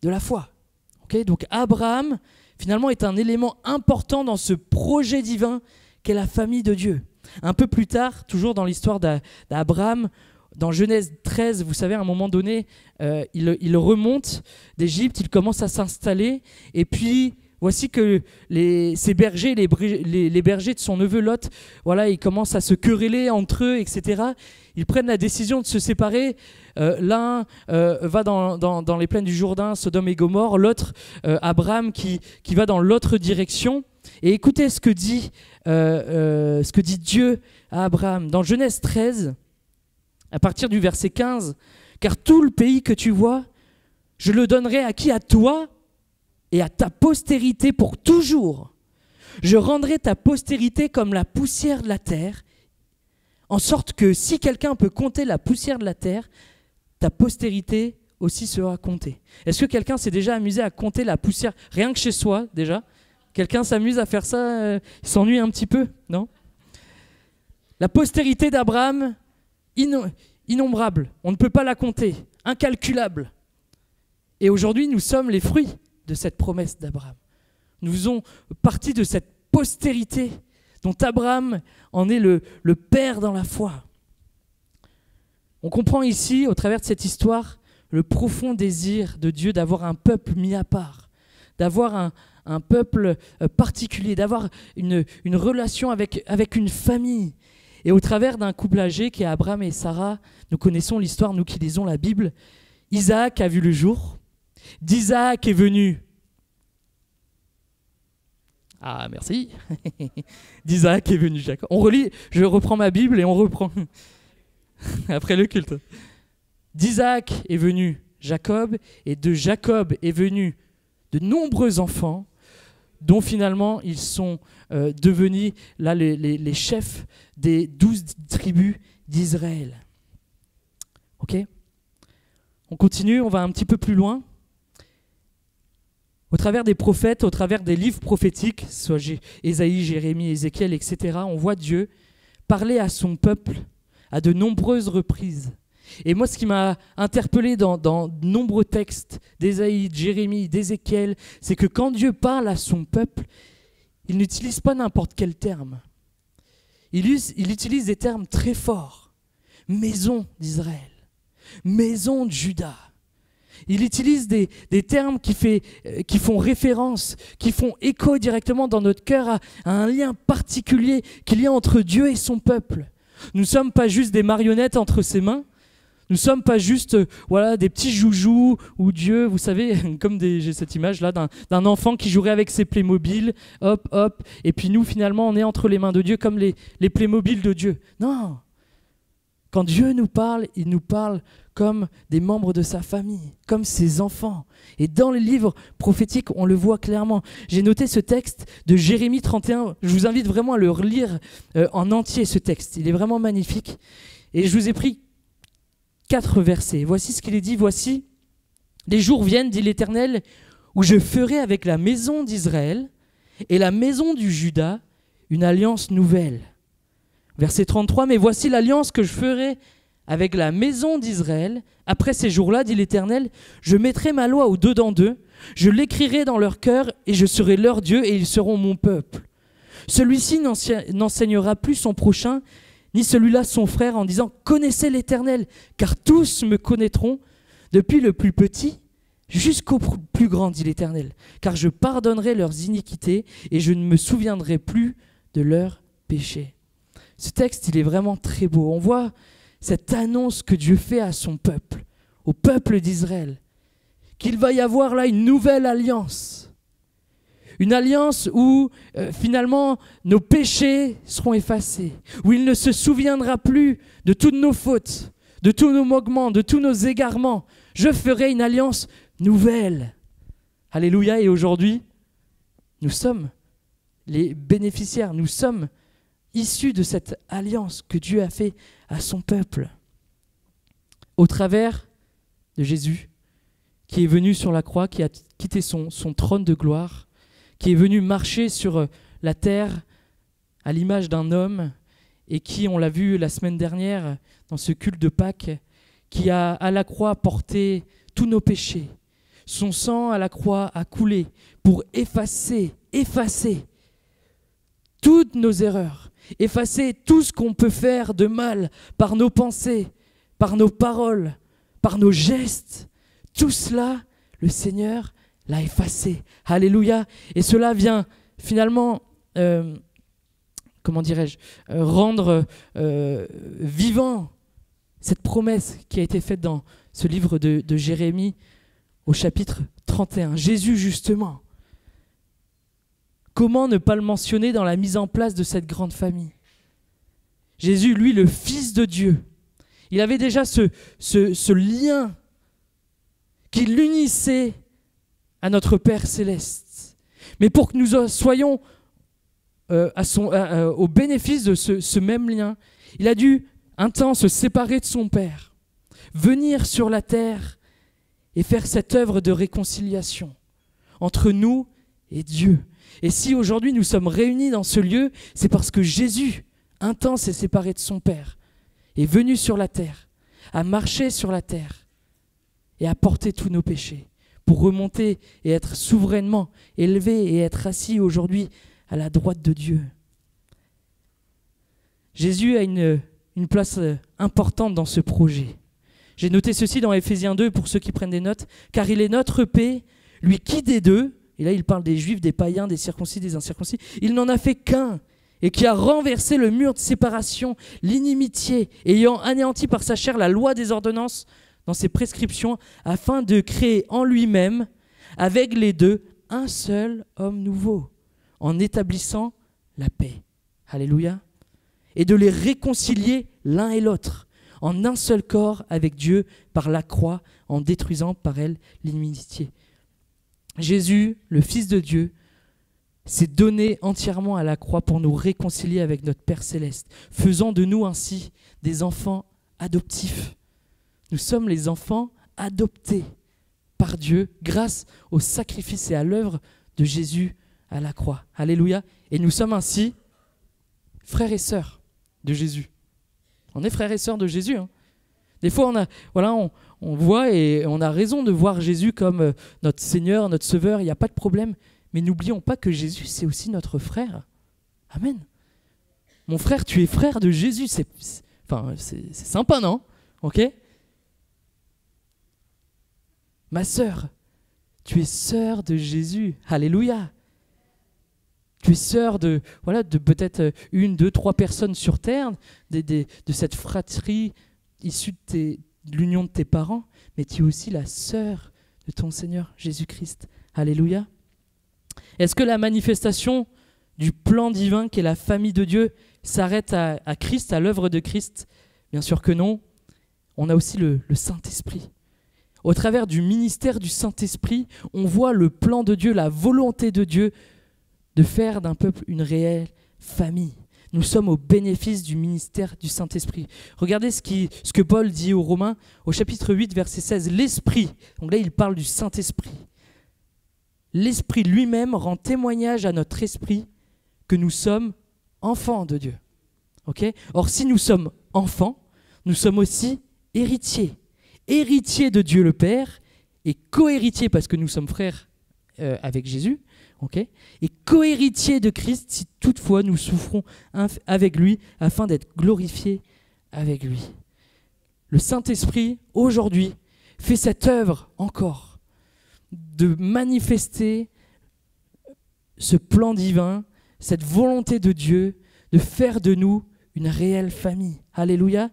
de la foi. Okay ? Donc Abraham, finalement, est un élément important dans ce projet divin qu'est la famille de Dieu. Un peu plus tard, toujours dans l'histoire d'Abraham, dans Genèse 13, vous savez, à un moment donné, il remonte d'Égypte, il commence à s'installer, et puis voici que ses bergers, les bergers de son neveu Lot, voilà, ils commencent à se quereller entre eux, etc. Ils prennent la décision de se séparer. L'un va dans les plaines du Jourdain, Sodome et Gomorrhe, l'autre, Abraham, qui va dans l'autre direction. Et écoutez ce que dit Dieu à Abraham. Dans Genèse 13, à partir du verset 15, « Car tout le pays que tu vois, je le donnerai à qui ? À toi et à ta postérité pour toujours. Je rendrai ta postérité comme la poussière de la terre, en sorte que si quelqu'un peut compter la poussière de la terre, ta postérité aussi sera comptée. » Est-ce que quelqu'un s'est déjà amusé à compter la poussière, rien que chez soi déjà ? Quelqu'un s'amuse à faire ça, il s'ennuie un petit peu, non ? La postérité d'Abraham, innombrable, on ne peut pas la compter, incalculable. Et aujourd'hui, nous sommes les fruits de cette promesse d'Abraham. Nous faisons partie de cette postérité dont Abraham en est le père dans la foi. On comprend ici, au travers de cette histoire, le profond désir de Dieu d'avoir un peuple mis à part, d'avoir un peuple particulier, d'avoir une relation avec une famille. Et au travers d'un couple âgé qui est Abraham et Sarah, nous connaissons l'histoire, nous qui lisons la Bible, Isaac a vu le jour. D'Isaac est venu. Ah, merci. D'Isaac est venu Jacob. On relit, je reprends ma Bible et on reprend. Après le culte. D'Isaac est venu Jacob, et de Jacob est venu de nombreux enfants, dont finalement ils sont devenus là, les chefs des 12 tribus d'Israël. Ok ? On continue, on va un petit peu plus loin. Au travers des prophètes, au travers des livres prophétiques, soit Ésaïe, Jérémie, Ézéchiel, etc., on voit Dieu parler à son peuple à de nombreuses reprises. Et moi, ce qui m'a interpellé dans de nombreux textes d'Ésaïe, de Jérémie, d'Ézéchiel, c'est que quand Dieu parle à son peuple, il n'utilise pas n'importe quel terme. Il utilise des termes très forts. Maison d'Israël, maison de Juda. Il utilise des termes qui font référence, qui font écho directement dans notre cœur à un lien particulier qu'il y a entre Dieu et son peuple. Nous ne sommes pas juste des marionnettes entre ses mains. Nous ne sommes pas juste des petits joujoux ou Dieu, vous savez, comme j'ai cette image-là d'un enfant qui jouerait avec ses Playmobil, hop, hop, et puis nous, finalement, on est entre les mains de Dieu comme les Playmobil de Dieu. Non. Quand Dieu nous parle, il nous parle comme des membres de sa famille, comme ses enfants. Et dans les livres prophétiques, on le voit clairement. J'ai noté ce texte de Jérémie 31. Je vous invite vraiment à le relire en entier, ce texte. Il est vraiment magnifique. Et je vous ai pris 4 versets. Voici ce qu'il est dit. Voici, les jours viennent, dit l'Éternel, où je ferai avec la maison d'Israël et la maison du Juda une alliance nouvelle. Verset 33, mais voici l'alliance que je ferai avec la maison d'Israël. Après ces jours-là, dit l'Éternel, je mettrai ma loi au-dedans d'eux, je l'écrirai dans leur cœur et je serai leur Dieu et ils seront mon peuple. Celui-ci n'enseignera plus son prochain, ni celui-là son frère en disant « Connaissez l'Éternel, car tous me connaîtront, depuis le plus petit jusqu'au plus grand, dit l'Éternel, car je pardonnerai leurs iniquités et je ne me souviendrai plus de leurs péchés. » Ce texte, il est vraiment très beau. On voit cette annonce que Dieu fait à son peuple, au peuple d'Israël, qu'il va y avoir là une nouvelle alliance. Une alliance où finalement nos péchés seront effacés, où il ne se souviendra plus de toutes nos fautes, de tous nos manquements, de tous nos égarements. Je ferai une alliance nouvelle. Alléluia. Et aujourd'hui, nous sommes les bénéficiaires, nous sommes issus de cette alliance que Dieu a fait à son peuple. Au travers de Jésus, qui est venu sur la croix, qui a quitté son trône de gloire, qui est venu marcher sur la terre à l'image d'un homme et qui, on l'a vu la semaine dernière dans ce culte de Pâques, qui a à la croix porté tous nos péchés. Son sang à la croix a coulé pour effacer toutes nos erreurs, effacer tout ce qu'on peut faire de mal par nos pensées, par nos paroles, par nos gestes. Tout cela, le Seigneur l'a effacé. Alléluia. Et cela vient finalement, rendre vivant cette promesse qui a été faite dans ce livre de Jérémie au chapitre 31. Jésus, justement. Comment ne pas le mentionner dans la mise en place de cette grande famille? Jésus, lui, le Fils de Dieu, il avait déjà ce lien qui l'unissait à notre Père Céleste. Mais pour que nous soyons au bénéfice de ce même lien, il a dû un temps se séparer de son Père, venir sur la terre et faire cette œuvre de réconciliation entre nous et Dieu. Et si aujourd'hui nous sommes réunis dans ce lieu, c'est parce que Jésus, un temps, s'est séparé de son Père, est venu sur la terre, a marché sur la terre et a porté tous nos péchés pour remonter et être souverainement élevé et être assis aujourd'hui à la droite de Dieu. Jésus a une place importante dans ce projet. J'ai noté ceci dans Éphésiens 2 pour ceux qui prennent des notes, car il est notre paix, lui qui des deux, et là il parle des juifs, des païens, des circoncis, des incirconcis, il n'en a fait qu'un, et qui a renversé le mur de séparation, l'inimitié, ayant anéanti par sa chair la loi des ordonnances dans ses prescriptions, afin de créer en lui-même, avec les deux, un seul homme nouveau, en établissant la paix. Alléluia. Et de les réconcilier l'un et l'autre, en un seul corps avec Dieu par la croix, en détruisant par elle l'inimitié. Jésus, le Fils de Dieu, s'est donné entièrement à la croix pour nous réconcilier avec notre Père Céleste, faisant de nous ainsi des enfants adoptifs. Nous sommes les enfants adoptés par Dieu grâce au sacrifice et à l'œuvre de Jésus à la croix. Alléluia. Et nous sommes ainsi frères et sœurs de Jésus. On est frères et sœurs de Jésus. Des fois, on voit et on a raison de voir Jésus comme notre Seigneur, notre Sauveur, il n'y a pas de problème. Mais n'oublions pas que Jésus, c'est aussi notre frère. Amen. Mon frère, tu es frère de Jésus. C'est sympa, non? Ok? Ma sœur, tu es sœur de Jésus. Alléluia. Tu es sœur de peut-être 1, 2, 3 personnes sur terre, de cette fratrie issue de l'union de tes parents, mais tu es aussi la sœur de ton Seigneur Jésus-Christ. Alléluia. Est-ce que la manifestation du plan divin qu'est la famille de Dieu s'arrête à Christ, à l'œuvre de Christ? Bien sûr que non. On a aussi le Saint-Esprit. Au travers du ministère du Saint-Esprit, on voit le plan de Dieu, la volonté de Dieu de faire d'un peuple une réelle famille. Nous sommes au bénéfice du ministère du Saint-Esprit. Regardez ce que Paul dit aux Romains au chapitre 8, verset 16. L'Esprit, donc là il parle du Saint-Esprit. L'Esprit lui-même rend témoignage à notre esprit que nous sommes enfants de Dieu. Okay? Or, si nous sommes enfants, nous sommes aussi héritiers. Héritiers de Dieu le Père et co-héritiers parce que nous sommes frères avec Jésus. Okay? Et co-héritiers de Christ si toutefois nous souffrons avec lui afin d'être glorifiés avec lui. Le Saint-Esprit, aujourd'hui, fait cette œuvre encore de manifester ce plan divin, cette volonté de Dieu de faire de nous une réelle famille. Alléluia.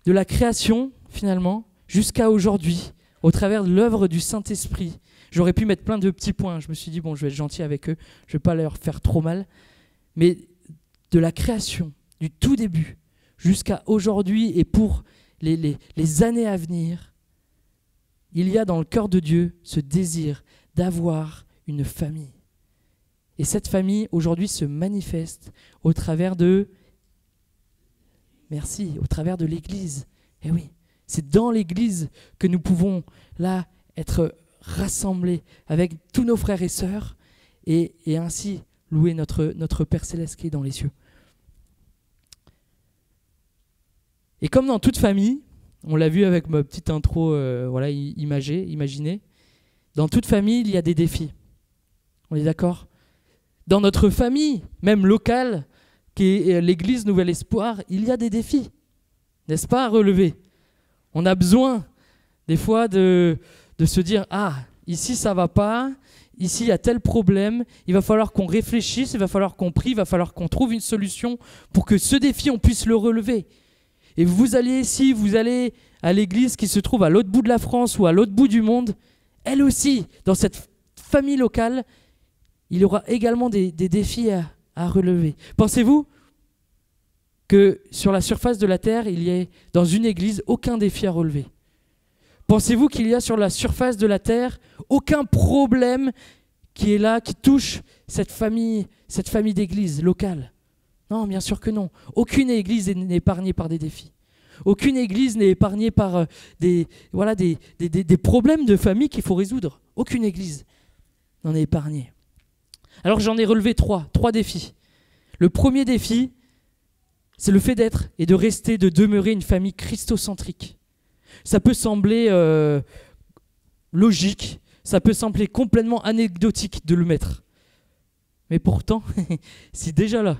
De la création, finalement, jusqu'à aujourd'hui, au travers de l'œuvre du Saint-Esprit. J'aurais pu mettre plein de petits points. Je me suis dit, bon, je vais être gentil avec eux, je ne vais pas leur faire trop mal. Mais de la création, du tout début, jusqu'à aujourd'hui et pour les années à venir, il y a dans le cœur de Dieu ce désir d'avoir une famille. Et cette famille, aujourd'hui, se manifeste au travers de... Merci, au travers de l'Église. Eh oui, c'est dans l'Église que nous pouvons, là, être rassemblés avec tous nos frères et sœurs et ainsi louer notre Père Céleste qui est dans les cieux. Et comme dans toute famille, on l'a vu avec ma petite intro imaginée, dans toute famille, il y a des défis. On est d'accord? Dans notre famille, même locale, qui est l'Église Nouvel Espoir, il y a des défis, n'est-ce pas, à relever? On a besoin, des fois, de se dire « Ah, ici, ça ne va pas, ici, il y a tel problème, il va falloir qu'on réfléchisse, il va falloir qu'on prie, il va falloir qu'on trouve une solution pour que ce défi, on puisse le relever. » Et vous allez ici, vous allez à l'église qui se trouve à l'autre bout de la France ou à l'autre bout du monde, elle aussi, dans cette famille locale, il y aura également des défis à relever. Pensez-vous que sur la surface de la terre, il y ait dans une église aucun défi à relever? Pensez-vous qu'il y a sur la surface de la terre aucun problème qui est là, qui touche cette famille d'églises locales? Non, bien sûr que non. Aucune église n'est épargnée par des défis. Aucune église n'est épargnée par des problèmes de famille qu'il faut résoudre. Aucune église n'en est épargnée. Alors j'en ai relevé trois défis. Le premier défi, c'est le fait d'être et de rester, de demeurer une famille christocentrique. Ça peut sembler logique, ça peut sembler complètement anecdotique de le mettre. Mais pourtant, si déjà là,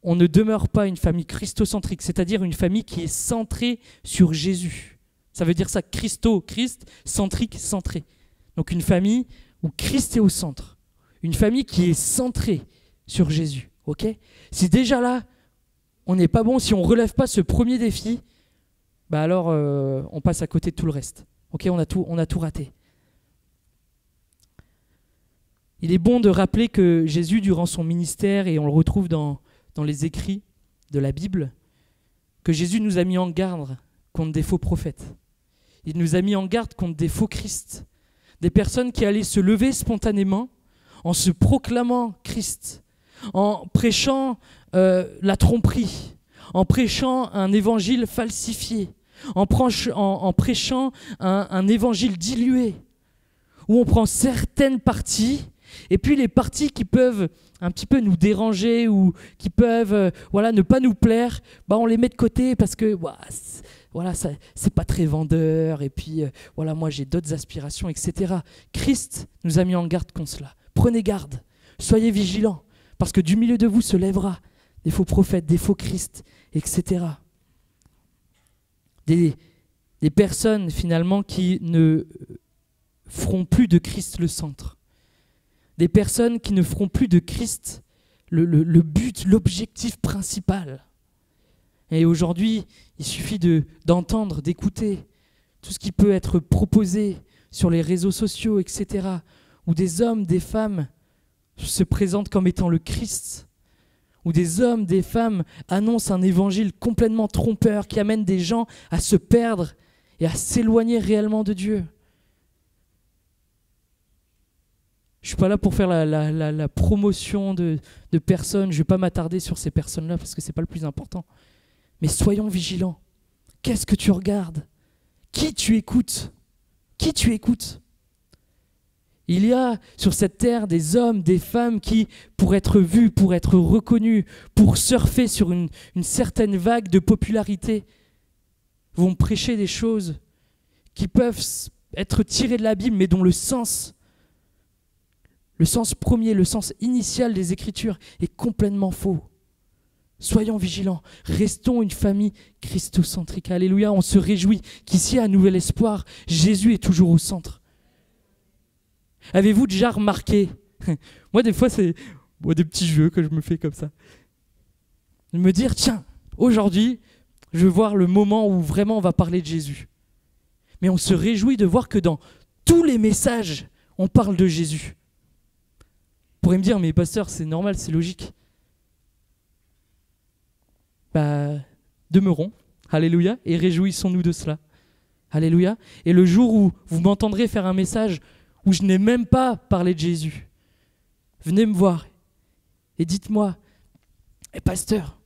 on ne demeure pas une famille christocentrique, c'est-à-dire une famille qui est centrée sur Jésus. Ça veut dire ça, Christ, centrique, centré. Donc une famille où Christ est au centre. Une famille qui est centrée sur Jésus. Okay ? Si déjà là, on n'est pas bon, si on ne relève pas ce premier défi, bah alors on passe à côté de tout le reste. Okay ? On a tout raté. Il est bon de rappeler que Jésus, durant son ministère, et on le retrouve dans les écrits de la Bible, que Jésus nous a mis en garde contre des faux prophètes. Il nous a mis en garde contre des faux Christ, des personnes qui allaient se lever spontanément en se proclamant Christ, en prêchant la tromperie, en prêchant un évangile falsifié, en prêchant un évangile dilué, où on prend certaines parties Et puis les parties qui peuvent un petit peu nous déranger ou qui peuvent ne pas nous plaire, on les met de côté parce que c'est pas très vendeur. Et puis moi j'ai d'autres aspirations, etc. Christ nous a mis en garde contre cela. Prenez garde, soyez vigilants, parce que du milieu de vous se lèvera des faux prophètes, des faux Christ, etc. Des personnes finalement qui ne feront plus de Christ le centre. Des personnes qui ne feront plus de Christ le but, l'objectif principal. Et aujourd'hui, il suffit d'entendre, d'écouter tout ce qui peut être proposé sur les réseaux sociaux, etc., où des hommes, des femmes se présentent comme étant le Christ, où des hommes, des femmes annoncent un évangile complètement trompeur qui amène des gens à se perdre et à s'éloigner réellement de Dieu. Je ne suis pas là pour faire la promotion de personnes, je ne vais pas m'attarder sur ces personnes-là parce que ce n'est pas le plus important. Mais soyons vigilants. Qu'est-ce que tu regardes? Qui tu écoutes? Qui tu écoutes? Il y a sur cette terre des hommes, des femmes qui, pour être vus, pour être reconnus, pour surfer sur une certaine vague de popularité, vont prêcher des choses qui peuvent être tirées de la Bible, mais dont le sens premier, le sens initial des Écritures est complètement faux. Soyons vigilants, restons une famille christocentrique. Alléluia, on se réjouit qu'ici, à Nouvel Espoir, Jésus est toujours au centre. Avez-vous déjà remarqué? Moi, des fois, c'est des petits jeux que je me fais comme ça. De me dire, tiens, aujourd'hui, je veux voir le moment où vraiment on va parler de Jésus. Mais on se réjouit de voir que dans tous les messages, on parle de Jésus. Vous pourrez me dire, mais pasteur, c'est normal, c'est logique. Demeurons, alléluia, et réjouissons-nous de cela. Alléluia. Et le jour où vous m'entendrez faire un message où je n'ai même pas parlé de Jésus, venez me voir et dites-moi, pasteur,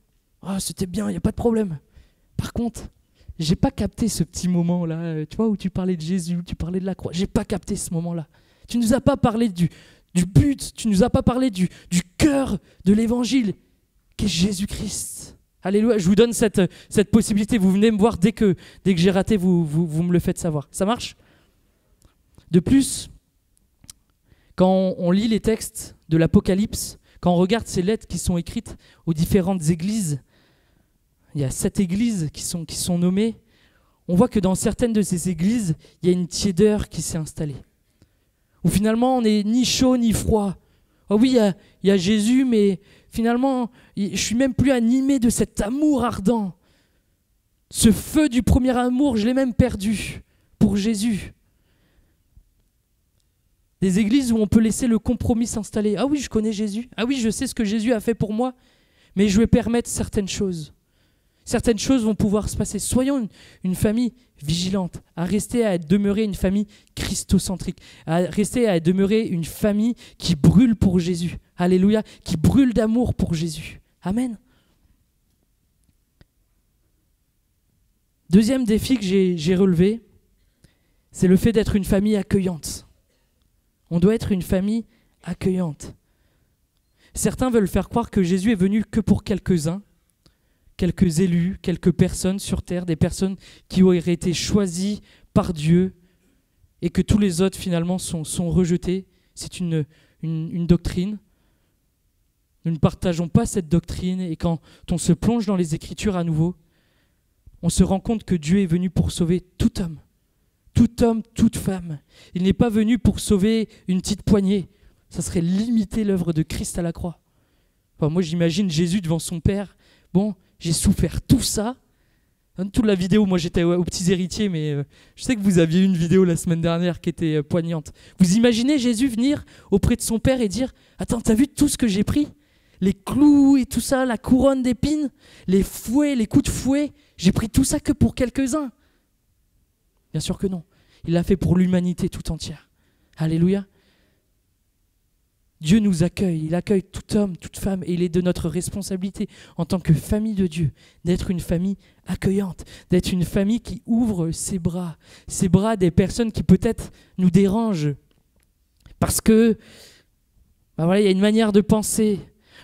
c'était bien, il n'y a pas de problème. Par contre, j'ai pas capté ce petit moment-là, tu vois, où tu parlais de Jésus, où tu parlais de la croix. J'ai pas capté ce moment-là. Tu nous as pas parlé du but, tu nous as pas parlé du cœur de l'évangile, qui est Jésus-Christ. Alléluia, je vous donne cette possibilité. Vous venez me voir dès que j'ai raté, vous me le faites savoir. Ça marche? De plus, quand on lit les textes de l'Apocalypse, quand on regarde ces lettres qui sont écrites aux différentes églises, il y a 7 églises qui sont nommées, on voit que dans certaines de ces églises, il y a une tiédeur qui s'est installée. Où finalement, on n'est ni chaud ni froid. Oh oui, il y a Jésus, mais finalement, je ne suis même plus animé de cet amour ardent. Ce feu du premier amour, je l'ai même perdu pour Jésus. Des églises où on peut laisser le compromis s'installer. Ah oui, je connais Jésus. Ah oui, je sais ce que Jésus a fait pour moi, mais je vais permettre certaines choses. Certaines choses vont pouvoir se passer. Soyons une famille vigilante, à demeurer une famille christocentrique, à demeurer une famille qui brûle pour Jésus. Alléluia, qui brûle d'amour pour Jésus. Amen. Deuxième défi que j'ai relevé, c'est le fait d'être une famille accueillante. On doit être une famille accueillante. Certains veulent faire croire que Jésus est venu que pour quelques-uns, quelques élus, quelques personnes sur terre, des personnes qui auraient été choisies par Dieu et que tous les autres finalement sont rejetés. C'est une doctrine. Nous ne partageons pas cette doctrine et quand on se plonge dans les Écritures à nouveau, on se rend compte que Dieu est venu pour sauver tout homme, toute femme. Il n'est pas venu pour sauver une petite poignée. Ça serait limiter l'œuvre de Christ à la croix. Enfin, moi, j'imagine Jésus devant son Père. Bon, j'ai souffert tout ça. Toute la vidéo, moi j'étais aux petits héritiers, mais je sais que vous aviez une vidéo la semaine dernière qui était poignante. Vous imaginez Jésus venir auprès de son Père et dire « Attends, t'as vu tout ce que j'ai pris? Les clous et tout ça, la couronne d'épines, les fouets, les coups de fouet, j'ai pris tout ça que pour quelques-uns. » Bien sûr que non. Il l'a fait pour l'humanité tout entière. Alléluia. Dieu nous accueille, il accueille tout homme, toute femme, et il est de notre responsabilité en tant que famille de Dieu d'être une famille accueillante, d'être une famille qui ouvre ses bras des personnes qui peut-être nous dérangent parce que bah voilà, il y a une manière de penser,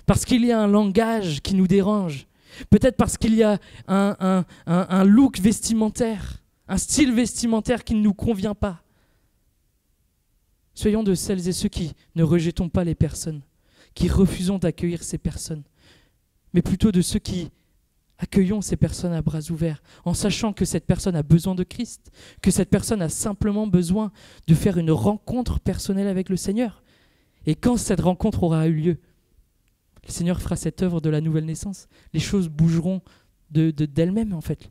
parce qu'il y a un langage qui nous dérange, peut-être parce qu'il y a un look vestimentaire, un style vestimentaire qui ne nous convient pas. Soyons de celles et ceux qui ne rejetons pas les personnes, qui refusons d'accueillir ces personnes, mais plutôt de ceux qui accueillons ces personnes à bras ouverts, en sachant que cette personne a besoin de Christ, que cette personne a simplement besoin de faire une rencontre personnelle avec le Seigneur. Et quand cette rencontre aura eu lieu, le Seigneur fera cette œuvre de la nouvelle naissance. Les choses bougeront d'elles-mêmes, en fait.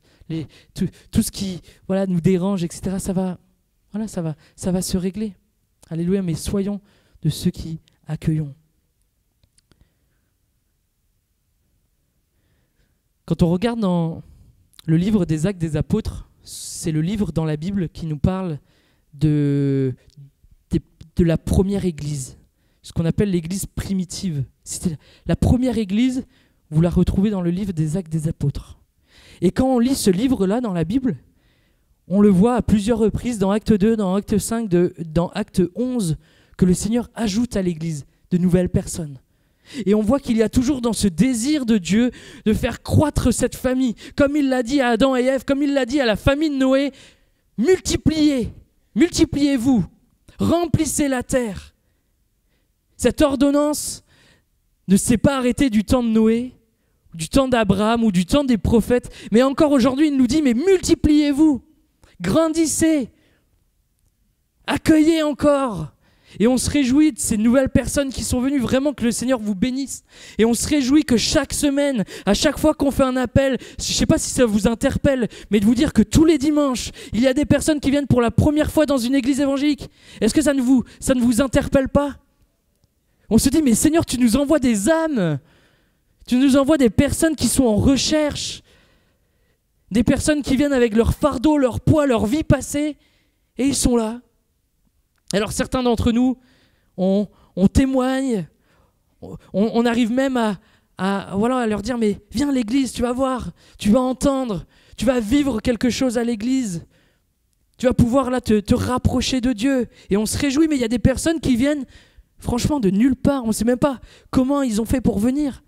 Tout ce qui nous dérange, etc., ça va se régler. Alléluia, mais soyons de ceux qui accueillons. Quand on regarde dans le livre des Actes des Apôtres, c'est le livre dans la Bible qui nous parle de la première église, ce qu'on appelle l'église primitive. C'était la première église, vous la retrouvez dans le livre des Actes des Apôtres. Et quand on lit ce livre-là dans la Bible, on le voit à plusieurs reprises dans Acte 2, dans Acte 5, dans Acte 11, que le Seigneur ajoute à l'église de nouvelles personnes. Et on voit qu'il y a toujours dans ce désir de Dieu de faire croître cette famille, comme il l'a dit à Adam et Ève, comme il l'a dit à la famille de Noé, multipliez-vous, remplissez la terre. Cette ordonnance ne s'est pas arrêtée du temps de Noé, du temps d'Abraham ou du temps des prophètes, mais encore aujourd'hui il nous dit, mais multipliez-vous, grandissez, accueillez encore. Et on se réjouit de ces nouvelles personnes qui sont venues, vraiment que le Seigneur vous bénisse. Et on se réjouit que chaque semaine, à chaque fois qu'on fait un appel, je ne sais pas si ça vous interpelle, mais de vous dire que tous les dimanches, il y a des personnes qui viennent pour la première fois dans une église évangélique. Est-ce que ça ne vous interpelle pas? On se dit, mais Seigneur, tu nous envoies des âmes. Tu nous envoies des personnes qui sont en recherche. Des personnes qui viennent avec leur fardeau, leur poids, leur vie passée. Et ils sont là. Alors certains d'entre nous, on témoigne, on arrive même à leur dire, mais viens à l'église, tu vas voir, tu vas entendre, tu vas vivre quelque chose à l'église, tu vas pouvoir là te rapprocher de Dieu. Et on se réjouit, mais il y a des personnes qui viennent franchement de nulle part, on ne sait même pas comment ils ont fait pour venir.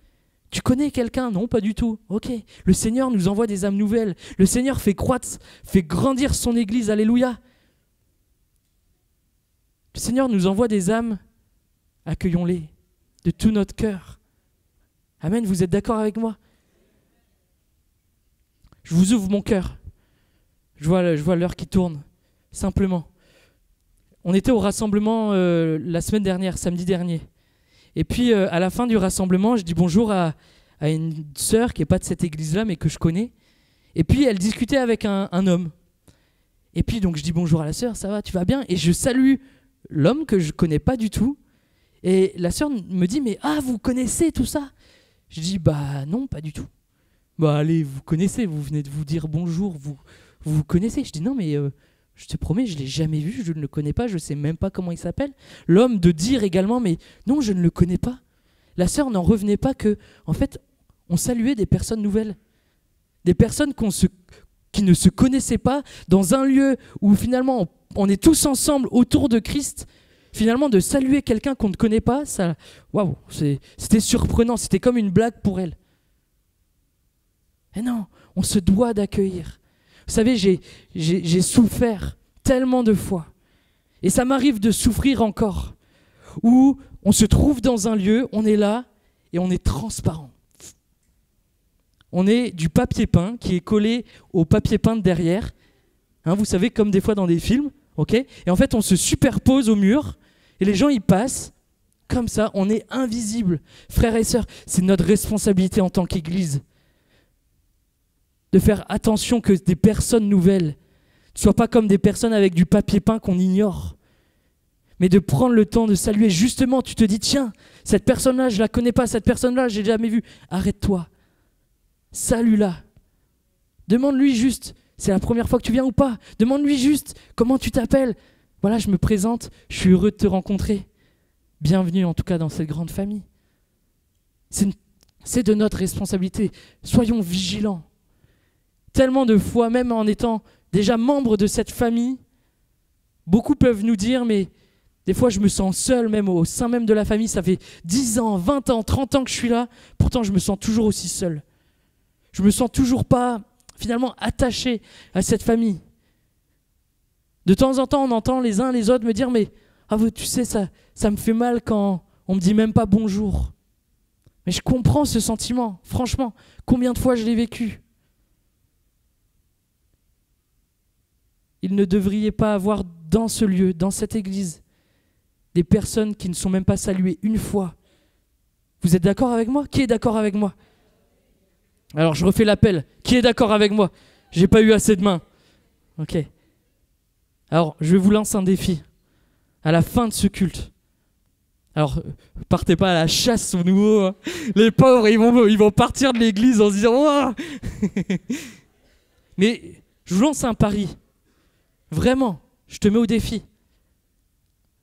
Tu connais quelqu'un? Non, pas du tout. Ok, le Seigneur nous envoie des âmes nouvelles, le Seigneur fait croître, fait grandir son église, alléluia. Le Seigneur nous envoie des âmes, accueillons-les de tout notre cœur. Amen, vous êtes d'accord avec moi? Je vous ouvre mon cœur. Je vois l'heure qui tourne, simplement. On était au rassemblement la semaine dernière, samedi dernier. Et puis à la fin du rassemblement, je dis bonjour à une sœur qui n'est pas de cette église-là, mais que je connais. Et puis elle discutait avec un homme. Et puis donc je dis bonjour à la sœur, ça va, tu vas bien? Et je salue l'homme que je connais pas du tout, et la sœur me dit, mais vous connaissez tout ça? Je dis, bah non, pas du tout. Bah allez, vous connaissez, vous venez de vous dire bonjour, vous connaissez? Je dis, non mais je te promets, je l'ai jamais vu, je ne le connais pas, je sais même pas comment il s'appelle. L'homme de dire également, mais non, je ne le connais pas. La sœur n'en revenait pas que, en fait, on saluait des personnes nouvelles, des personnes qui ne se connaissaient pas, dans un lieu où finalement on est tous ensemble autour de Christ, finalement de saluer quelqu'un qu'on ne connaît pas, ça, waouh, c'était surprenant, c'était comme une blague pour elle. Et non, on se doit d'accueillir. Vous savez, j'ai souffert tellement de fois, et ça m'arrive de souffrir encore, où on se trouve dans un lieu, on est là, et on est transparent. On est du papier peint qui est collé au papier peint de derrière, vous savez, comme des fois dans des films, ok? Et en fait, on se superpose au mur, et les gens, ils passent, comme ça, on est invisible. Frères et sœurs, c'est notre responsabilité en tant qu'Église de faire attention que des personnes nouvelles ne soient pas comme des personnes avec du papier peint qu'on ignore, mais de prendre le temps de saluer. Justement, tu te dis, tiens, cette personne-là, je ne la connais pas, cette personne-là, je l'ai jamais vue. Arrête-toi, salue-la. Demande-lui juste, c'est la première fois que tu viens ou pas? Demande-lui juste, comment tu t'appelles? Voilà, je me présente, je suis heureux de te rencontrer. Bienvenue en tout cas dans cette grande famille. C'est de notre responsabilité. Soyons vigilants. Tellement de fois, même en étant déjà membre de cette famille, beaucoup peuvent nous dire, mais Des fois, je me sens seul, même au sein même de la famille. Ça fait 10 ans, 20 ans, 30 ans que je suis là. Pourtant, je me sens toujours aussi seul. Je me sens toujours pas, finalement, attaché à cette famille. De temps en temps, on entend les uns les autres me dire « Mais tu sais, ça me fait mal quand on me dit même pas bonjour. » Mais je comprends ce sentiment. Franchement, combien de fois je l'ai vécu. Il ne devrait pas avoir dans ce lieu, dans cette église, des personnes qui ne sont même pas saluées une fois. Vous êtes d'accord avec moi? Qui est d'accord avec moi? Alors je refais l'appel. Qui est d'accord avec moi? J'ai pas eu assez de mains. Ok. Alors je vous lance un défi. À la fin de ce culte. Alors partez pas à la chasse au nouveau. Hein. Les pauvres, ils vont partir de l'église en se disant oh mais je vous lance un pari. Vraiment, je te mets au défi.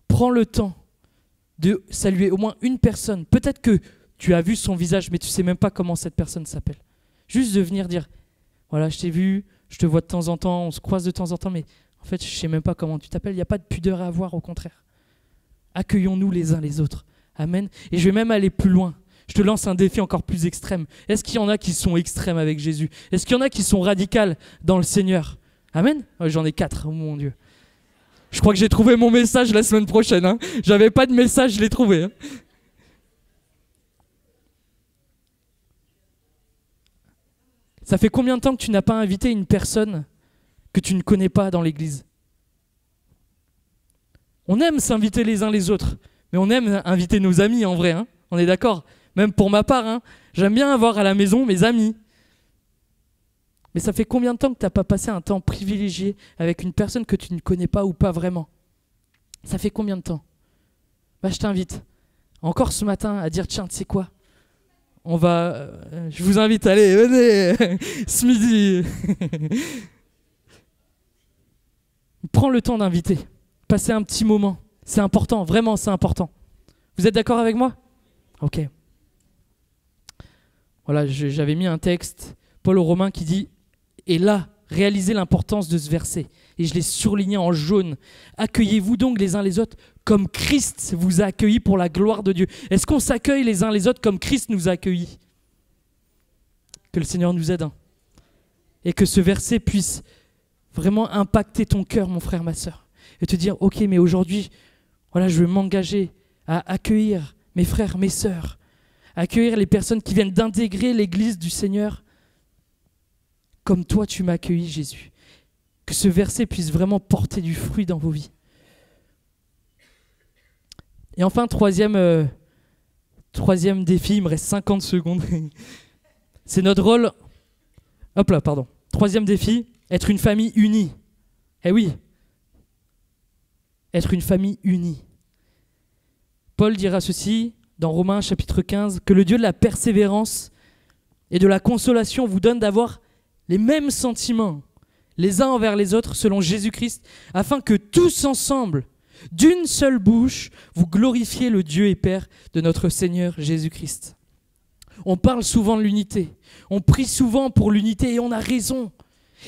Prends le temps de saluer au moins une personne. Peut-être que tu as vu son visage, mais tu ne sais même pas comment cette personne s'appelle. Juste de venir dire, voilà, je t'ai vu, je te vois de temps en temps, on se croise de temps en temps, mais en fait, je ne sais même pas comment tu t'appelles. Il n'y a pas de pudeur à avoir, au contraire. Accueillons-nous les uns les autres. Amen. Et je vais même aller plus loin. Je te lance un défi encore plus extrême. Est-ce qu'il y en a qui sont extrêmes avec Jésus? Est-ce qu'il y en a qui sont radicales dans le Seigneur? Amen. J'en ai 4, oh mon Dieu. Je crois que j'ai trouvé mon message la semaine prochaine. Hein. J'avais pas de message, je l'ai trouvé. Hein. Ça fait combien de temps que tu n'as pas invité une personne que tu ne connais pas dans l'église? On aime s'inviter les uns les autres, mais on aime inviter nos amis en vrai. Hein. On est d'accord? Même pour ma part, hein. J'aime bien avoir à la maison mes amis. Mais ça fait combien de temps que tu n'as pas passé un temps privilégié avec une personne que tu ne connais pas ou pas vraiment? Ça fait combien de temps? Je t'invite, encore ce matin, à dire, tiens, tu sais quoi? Je vous invite, allez, venez, ce midi. Prends le temps d'inviter, passer un petit moment. C'est important, vraiment, c'est important. Vous êtes d'accord avec moi? Ok. Voilà, j'avais mis un texte, Paul aux Romains, qui dit, et là, réalisez l'importance de ce verset. Et je l'ai surligné en jaune. Accueillez-vous donc les uns les autres comme Christ vous a accueillis pour la gloire de Dieu. Est-ce qu'on s'accueille les uns les autres comme Christ nous a accueillis? Que le Seigneur nous aide. Hein. Et que ce verset puisse vraiment impacter ton cœur, mon frère, ma sœur. Et te dire, ok, mais aujourd'hui, voilà, je veux m'engager à accueillir mes frères, mes sœurs. Accueillir les personnes qui viennent d'intégrer l'église du Seigneur. Comme toi, tu m'as accueilli, Jésus. Que ce verset puisse vraiment porter du fruit dans vos vies. Et enfin, troisième défi, il me reste 50 secondes. C'est notre rôle. Hop là, pardon. Troisième défi, être une famille unie. Eh oui. Être une famille unie. Paul dira ceci dans Romains chapitre 15, que le Dieu de la persévérance et de la consolation vous donne d'avoir les mêmes sentiments, les uns envers les autres, selon Jésus-Christ, afin que tous ensemble, d'une seule bouche, vous glorifiez le Dieu et Père de notre Seigneur Jésus-Christ. On parle souvent de l'unité, on prie souvent pour l'unité et on a raison.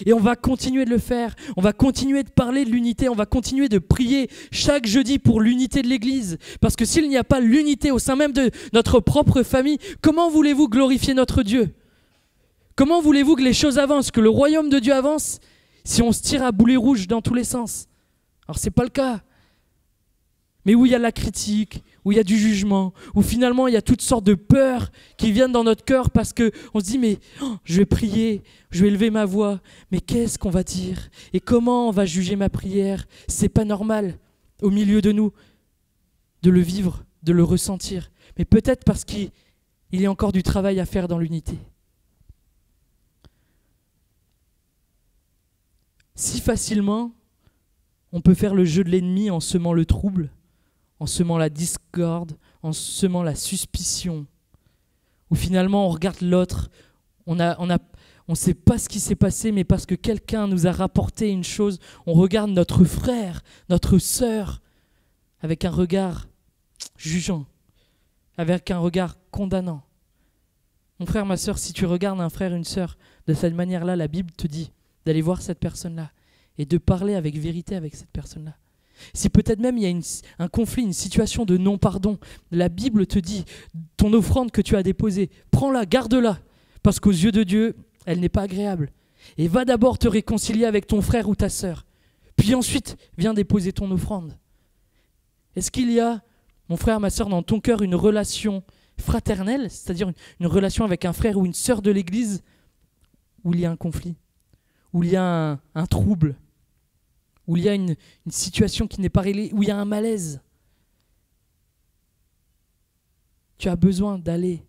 Et on va continuer de le faire, on va continuer de parler de l'unité, on va continuer de prier chaque jeudi pour l'unité de l'Église. Parce que s'il n'y a pas l'unité au sein même de notre propre famille, comment voulez-vous glorifier notre Dieu ? Comment voulez-vous que les choses avancent, que le royaume de Dieu avance, si on se tire à boulet rouge dans tous les sens? Alors c'est pas le cas. Mais où il y a la critique, où il y a du jugement, où finalement il y a toutes sortes de peurs qui viennent dans notre cœur parce qu'on se dit mais je vais prier, je vais élever ma voix, mais qu'est-ce qu'on va dire? Et comment on va juger ma prière? C'est pas normal au milieu de nous de le vivre, de le ressentir. Mais peut-être parce qu'il y a encore du travail à faire dans l'unité. Si facilement, on peut faire le jeu de l'ennemi en semant le trouble, en semant la discorde, en semant la suspicion, où finalement on regarde l'autre, on ne sait pas ce qui s'est passé, mais parce que quelqu'un nous a rapporté une chose, on regarde notre frère, notre sœur, avec un regard jugeant, avec un regard condamnant. Mon frère, ma sœur, si tu regardes un frère, une sœur, de cette manière-là, la Bible te dit d'aller voir cette personne-là et de parler avec vérité avec cette personne-là. Si peut-être même il y a un conflit, une situation de non-pardon, la Bible te dit, ton offrande que tu as déposée, prends-la, garde-la, parce qu'aux yeux de Dieu, elle n'est pas agréable. Et va d'abord te réconcilier avec ton frère ou ta sœur. Puis ensuite, viens déposer ton offrande. Est-ce qu'il y a, mon frère, ma sœur, dans ton cœur, une relation fraternelle, c'est-à-dire une relation avec un frère ou une sœur de l'Église, où il y a un conflit, où il y a un trouble, où il y a une situation qui n'est pas réglée, où il y a un malaise? Tu as besoin d'aller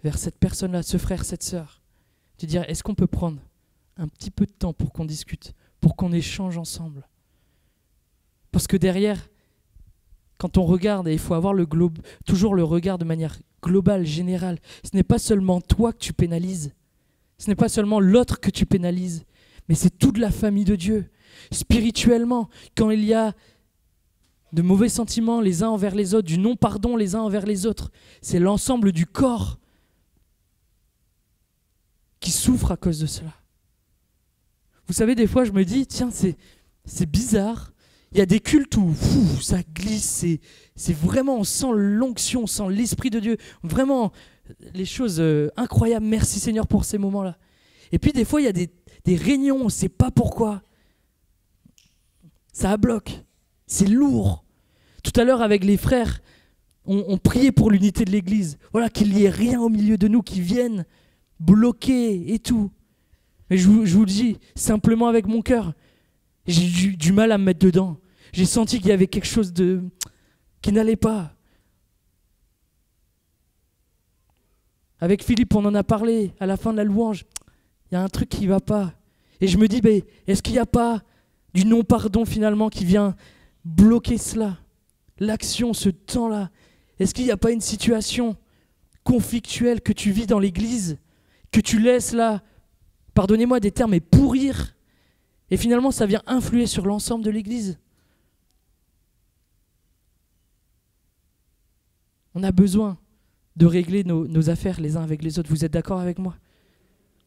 vers cette personne-là, ce frère, cette sœur, te dire, est-ce qu'on peut prendre un petit peu de temps pour qu'on discute, pour qu'on échange ensemble? Parce que derrière, quand on regarde, et il faut avoir toujours le regard de manière globale, générale, ce n'est pas seulement toi que tu pénalises, ce n'est pas seulement l'autre que tu pénalises, mais c'est toute la famille de Dieu. Spirituellement, quand il y a de mauvais sentiments les uns envers les autres, du non-pardon les uns envers les autres, c'est l'ensemble du corps qui souffre à cause de cela. Vous savez, des fois, je me dis, tiens, c'est bizarre. Il y a des cultes où ça glisse, c'est vraiment, on sent l'onction, on sent l'Esprit de Dieu. Vraiment, les choses incroyables. Merci Seigneur pour ces moments-là. Et puis, des fois, il y a des réunions, on ne sait pas pourquoi. Ça bloque. C'est lourd. Tout à l'heure, avec les frères, on priait pour l'unité de l'Église. Voilà, qu'il n'y ait rien au milieu de nous qui vienne bloquer et tout. Mais je vous le dis, simplement avec mon cœur, j'ai du mal à me mettre dedans. J'ai senti qu'il y avait quelque chose qui n'allait pas. Avec Philippe, on en a parlé à la fin de la louange. Il y a un truc qui ne va pas. Et je me dis, est-ce qu'il n'y a pas du non-pardon finalement qui vient bloquer cela? L'action, ce temps-là. Est-ce qu'il n'y a pas une situation conflictuelle que tu vis dans l'Église, que tu laisses là, pardonnez-moi des termes, mais pourrir? Et finalement, ça vient influer sur l'ensemble de l'Église. On a besoin de régler nos affaires les uns avec les autres. Vous êtes d'accord avec moi?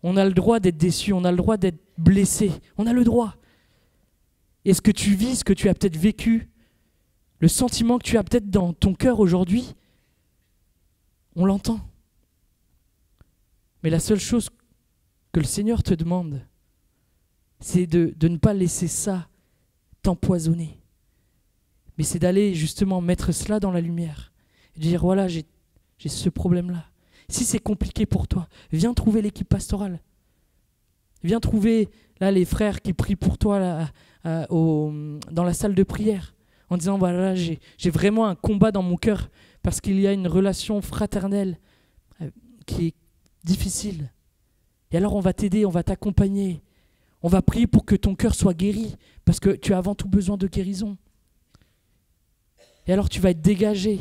On a le droit d'être déçu, on a le droit d'être blessé, on a le droit. Et ce que tu vis, ce que tu as peut-être vécu, le sentiment que tu as peut-être dans ton cœur aujourd'hui, on l'entend. Mais la seule chose que le Seigneur te demande, c'est de ne pas laisser ça t'empoisonner. Mais c'est d'aller justement mettre cela dans la lumière. Et de dire, voilà, j'ai ce problème-là. Si c'est compliqué pour toi, viens trouver l'équipe pastorale. Viens trouver là les frères qui prient pour toi là, dans la salle de prière. En disant, voilà, j'ai vraiment un combat dans mon cœur parce qu'il y a une relation fraternelle qui est difficile. Et alors on va t'aider, on va t'accompagner. On va prier pour que ton cœur soit guéri parce que tu as avant tout besoin de guérison. Et alors tu vas être dégagé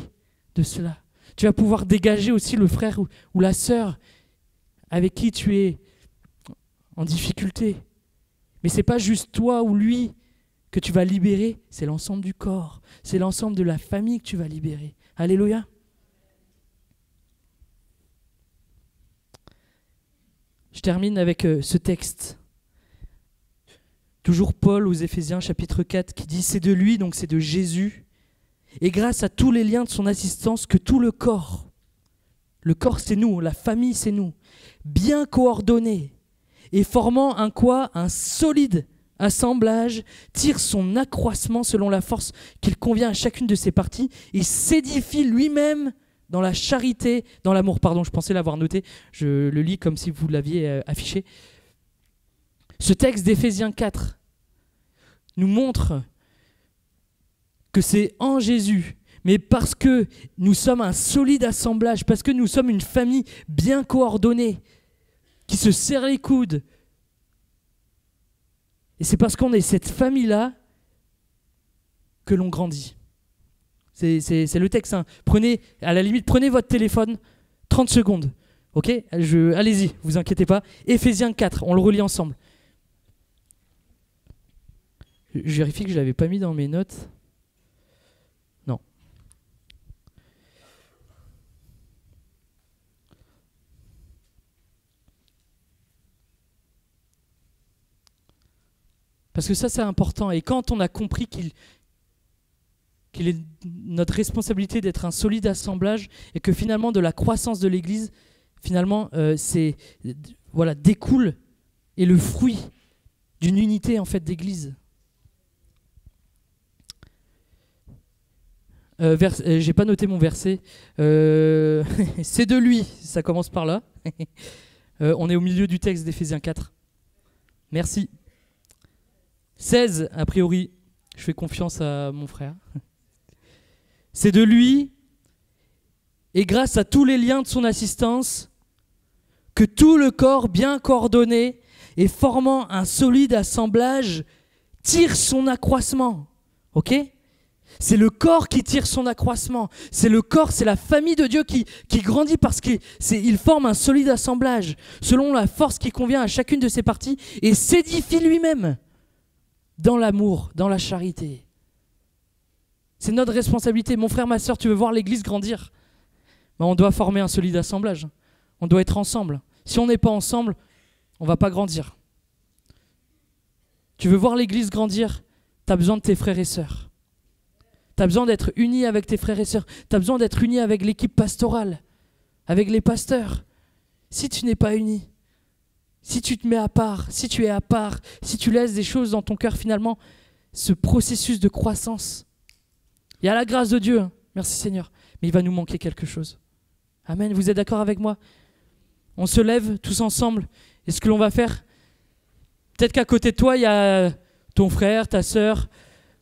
de cela. Tu vas pouvoir dégager aussi le frère ou la sœur avec qui tu es en difficulté. Mais ce n'est pas juste toi ou lui que tu vas libérer, c'est l'ensemble du corps. C'est l'ensemble de la famille que tu vas libérer. Alléluia. Je termine avec ce texte. Toujours Paul aux Éphésiens chapitre 4 qui dit « C'est de lui, donc c'est de Jésus, et grâce à tous les liens de son assistance que tout le corps c'est nous, la famille c'est nous, bien coordonné et formant un quoi? Un solide assemblage, tire son accroissement selon la force qu'il convient à chacune de ses parties et s'édifie lui-même dans la charité, dans l'amour. » Pardon, je pensais l'avoir noté, je le lis comme si vous l'aviez affiché. Ce texte d'Éphésiens 4 nous montre que c'est en Jésus, mais parce que nous sommes un solide assemblage, parce que nous sommes une famille bien coordonnée, qui se serre les coudes. Et c'est parce qu'on est cette famille-là que l'on grandit. C'est le texte. Hein. À la limite, prenez votre téléphone, 30 secondes. Ok ? Allez-y, vous inquiétez pas. Éphésiens 4, on le relit ensemble. Je vérifie que je ne l'avais pas mis dans mes notes. Non. Parce que ça, c'est important. Et quand on a compris qu'il est notre responsabilité d'être un solide assemblage et que finalement de la croissance de l'Église, finalement, découle et le fruit d'une unité en fait d'Église. J'ai pas noté mon verset. C'est de lui, ça commence par là. On est au milieu du texte d'Éphésiens 4. Merci. 16, a priori, je fais confiance à mon frère. C'est de lui, et grâce à tous les liens de son assistance, que tout le corps bien coordonné et formant un solide assemblage tire son accroissement. Ok ? C'est le corps qui tire son accroissement. C'est le corps, c'est la famille de Dieu qui grandit parce qu'il forme un solide assemblage selon la force qui convient à chacune de ses parties et s'édifie lui-même dans l'amour, dans la charité. C'est notre responsabilité. Mon frère, ma sœur, tu veux voir l'Église grandir ? Ben, on doit former un solide assemblage. On doit être ensemble. Si on n'est pas ensemble, on ne va pas grandir. Tu veux voir l'Église grandir ? Tu as besoin de tes frères et sœurs. Tu as besoin d'être uni avec tes frères et sœurs. Tu as besoin d'être uni avec l'équipe pastorale, avec les pasteurs. Si tu n'es pas uni, si tu te mets à part, si tu es à part, si tu laisses des choses dans ton cœur, finalement, ce processus de croissance, il y a la grâce de Dieu, hein. Merci Seigneur, mais il va nous manquer quelque chose. Amen, vous êtes d'accord avec moi ? On se lève tous ensemble, et ce que l'on va faire, peut-être qu'à côté de toi, il y a ton frère, ta sœur,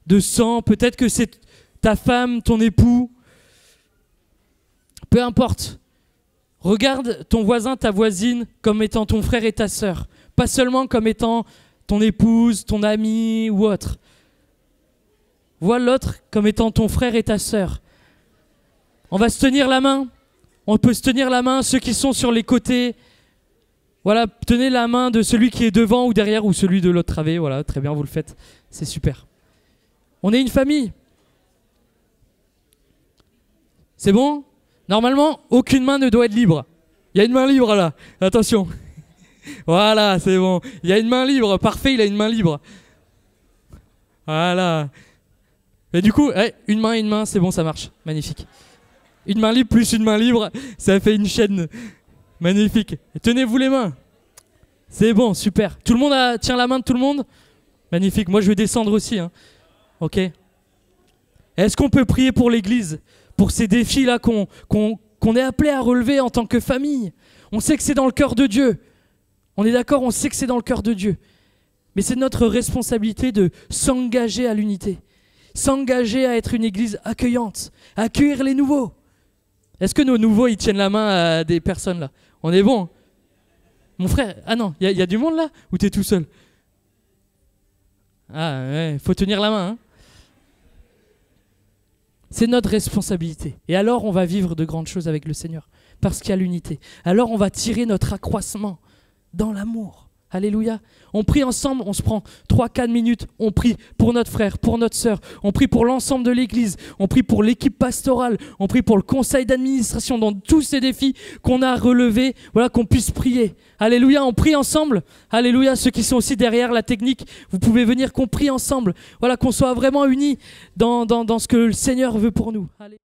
de sang, peut-être que c'est ta femme, ton époux, peu importe. Regarde ton voisin, ta voisine comme étant ton frère et ta sœur, pas seulement comme étant ton épouse, ton ami ou autre. Vois l'autre comme étant ton frère et ta sœur. On va se tenir la main. On peut se tenir la main, ceux qui sont sur les côtés. Voilà, tenez la main de celui qui est devant ou derrière ou celui de l'autre travée. Voilà, très bien, vous le faites. C'est super. On est une famille. C'est bon ? Normalement, aucune main ne doit être libre. Il y a une main libre là. Attention. Voilà, c'est bon. Il y a une main libre. Parfait, il a une main libre. Voilà. Et du coup, une main, c'est bon, ça marche. Magnifique. Une main libre plus une main libre, ça fait une chaîne. Magnifique. Et tenez-vous les mains. C'est bon, super. Tout le monde tient la main de tout le monde ? Magnifique. Moi, je vais descendre aussi. Hein. Ok. Est-ce qu'on peut prier pour l'Église ? Pour ces défis-là qu'on est appelé à relever en tant que famille. On sait que c'est dans le cœur de Dieu. On est d'accord, on sait que c'est dans le cœur de Dieu. Mais c'est notre responsabilité de s'engager à l'unité. S'engager à être une église accueillante. Accueillir les nouveaux. Est-ce que nos nouveaux, ils tiennent la main à des personnes là ? On est bon ? Mon frère, ah non, il y a du monde là ? Ou t'es tout seul ? Ah ouais, faut tenir la main, hein. C'est notre responsabilité. Et alors, on va vivre de grandes choses avec le Seigneur. Parce qu'il y a l'unité. Alors, on va tirer notre accroissement dans l'amour. Alléluia. On prie ensemble, on se prend 3-4 minutes. On prie pour notre frère, pour notre sœur. On prie pour l'ensemble de l'Église. On prie pour l'équipe pastorale. On prie pour le conseil d'administration dans tous ces défis qu'on a relevés. Voilà, qu'on puisse prier. Alléluia, on prie ensemble. Alléluia, ceux qui sont aussi derrière la technique, vous pouvez venir qu'on prie ensemble. Voilà, qu'on soit vraiment unis dans ce que le Seigneur veut pour nous. Allez.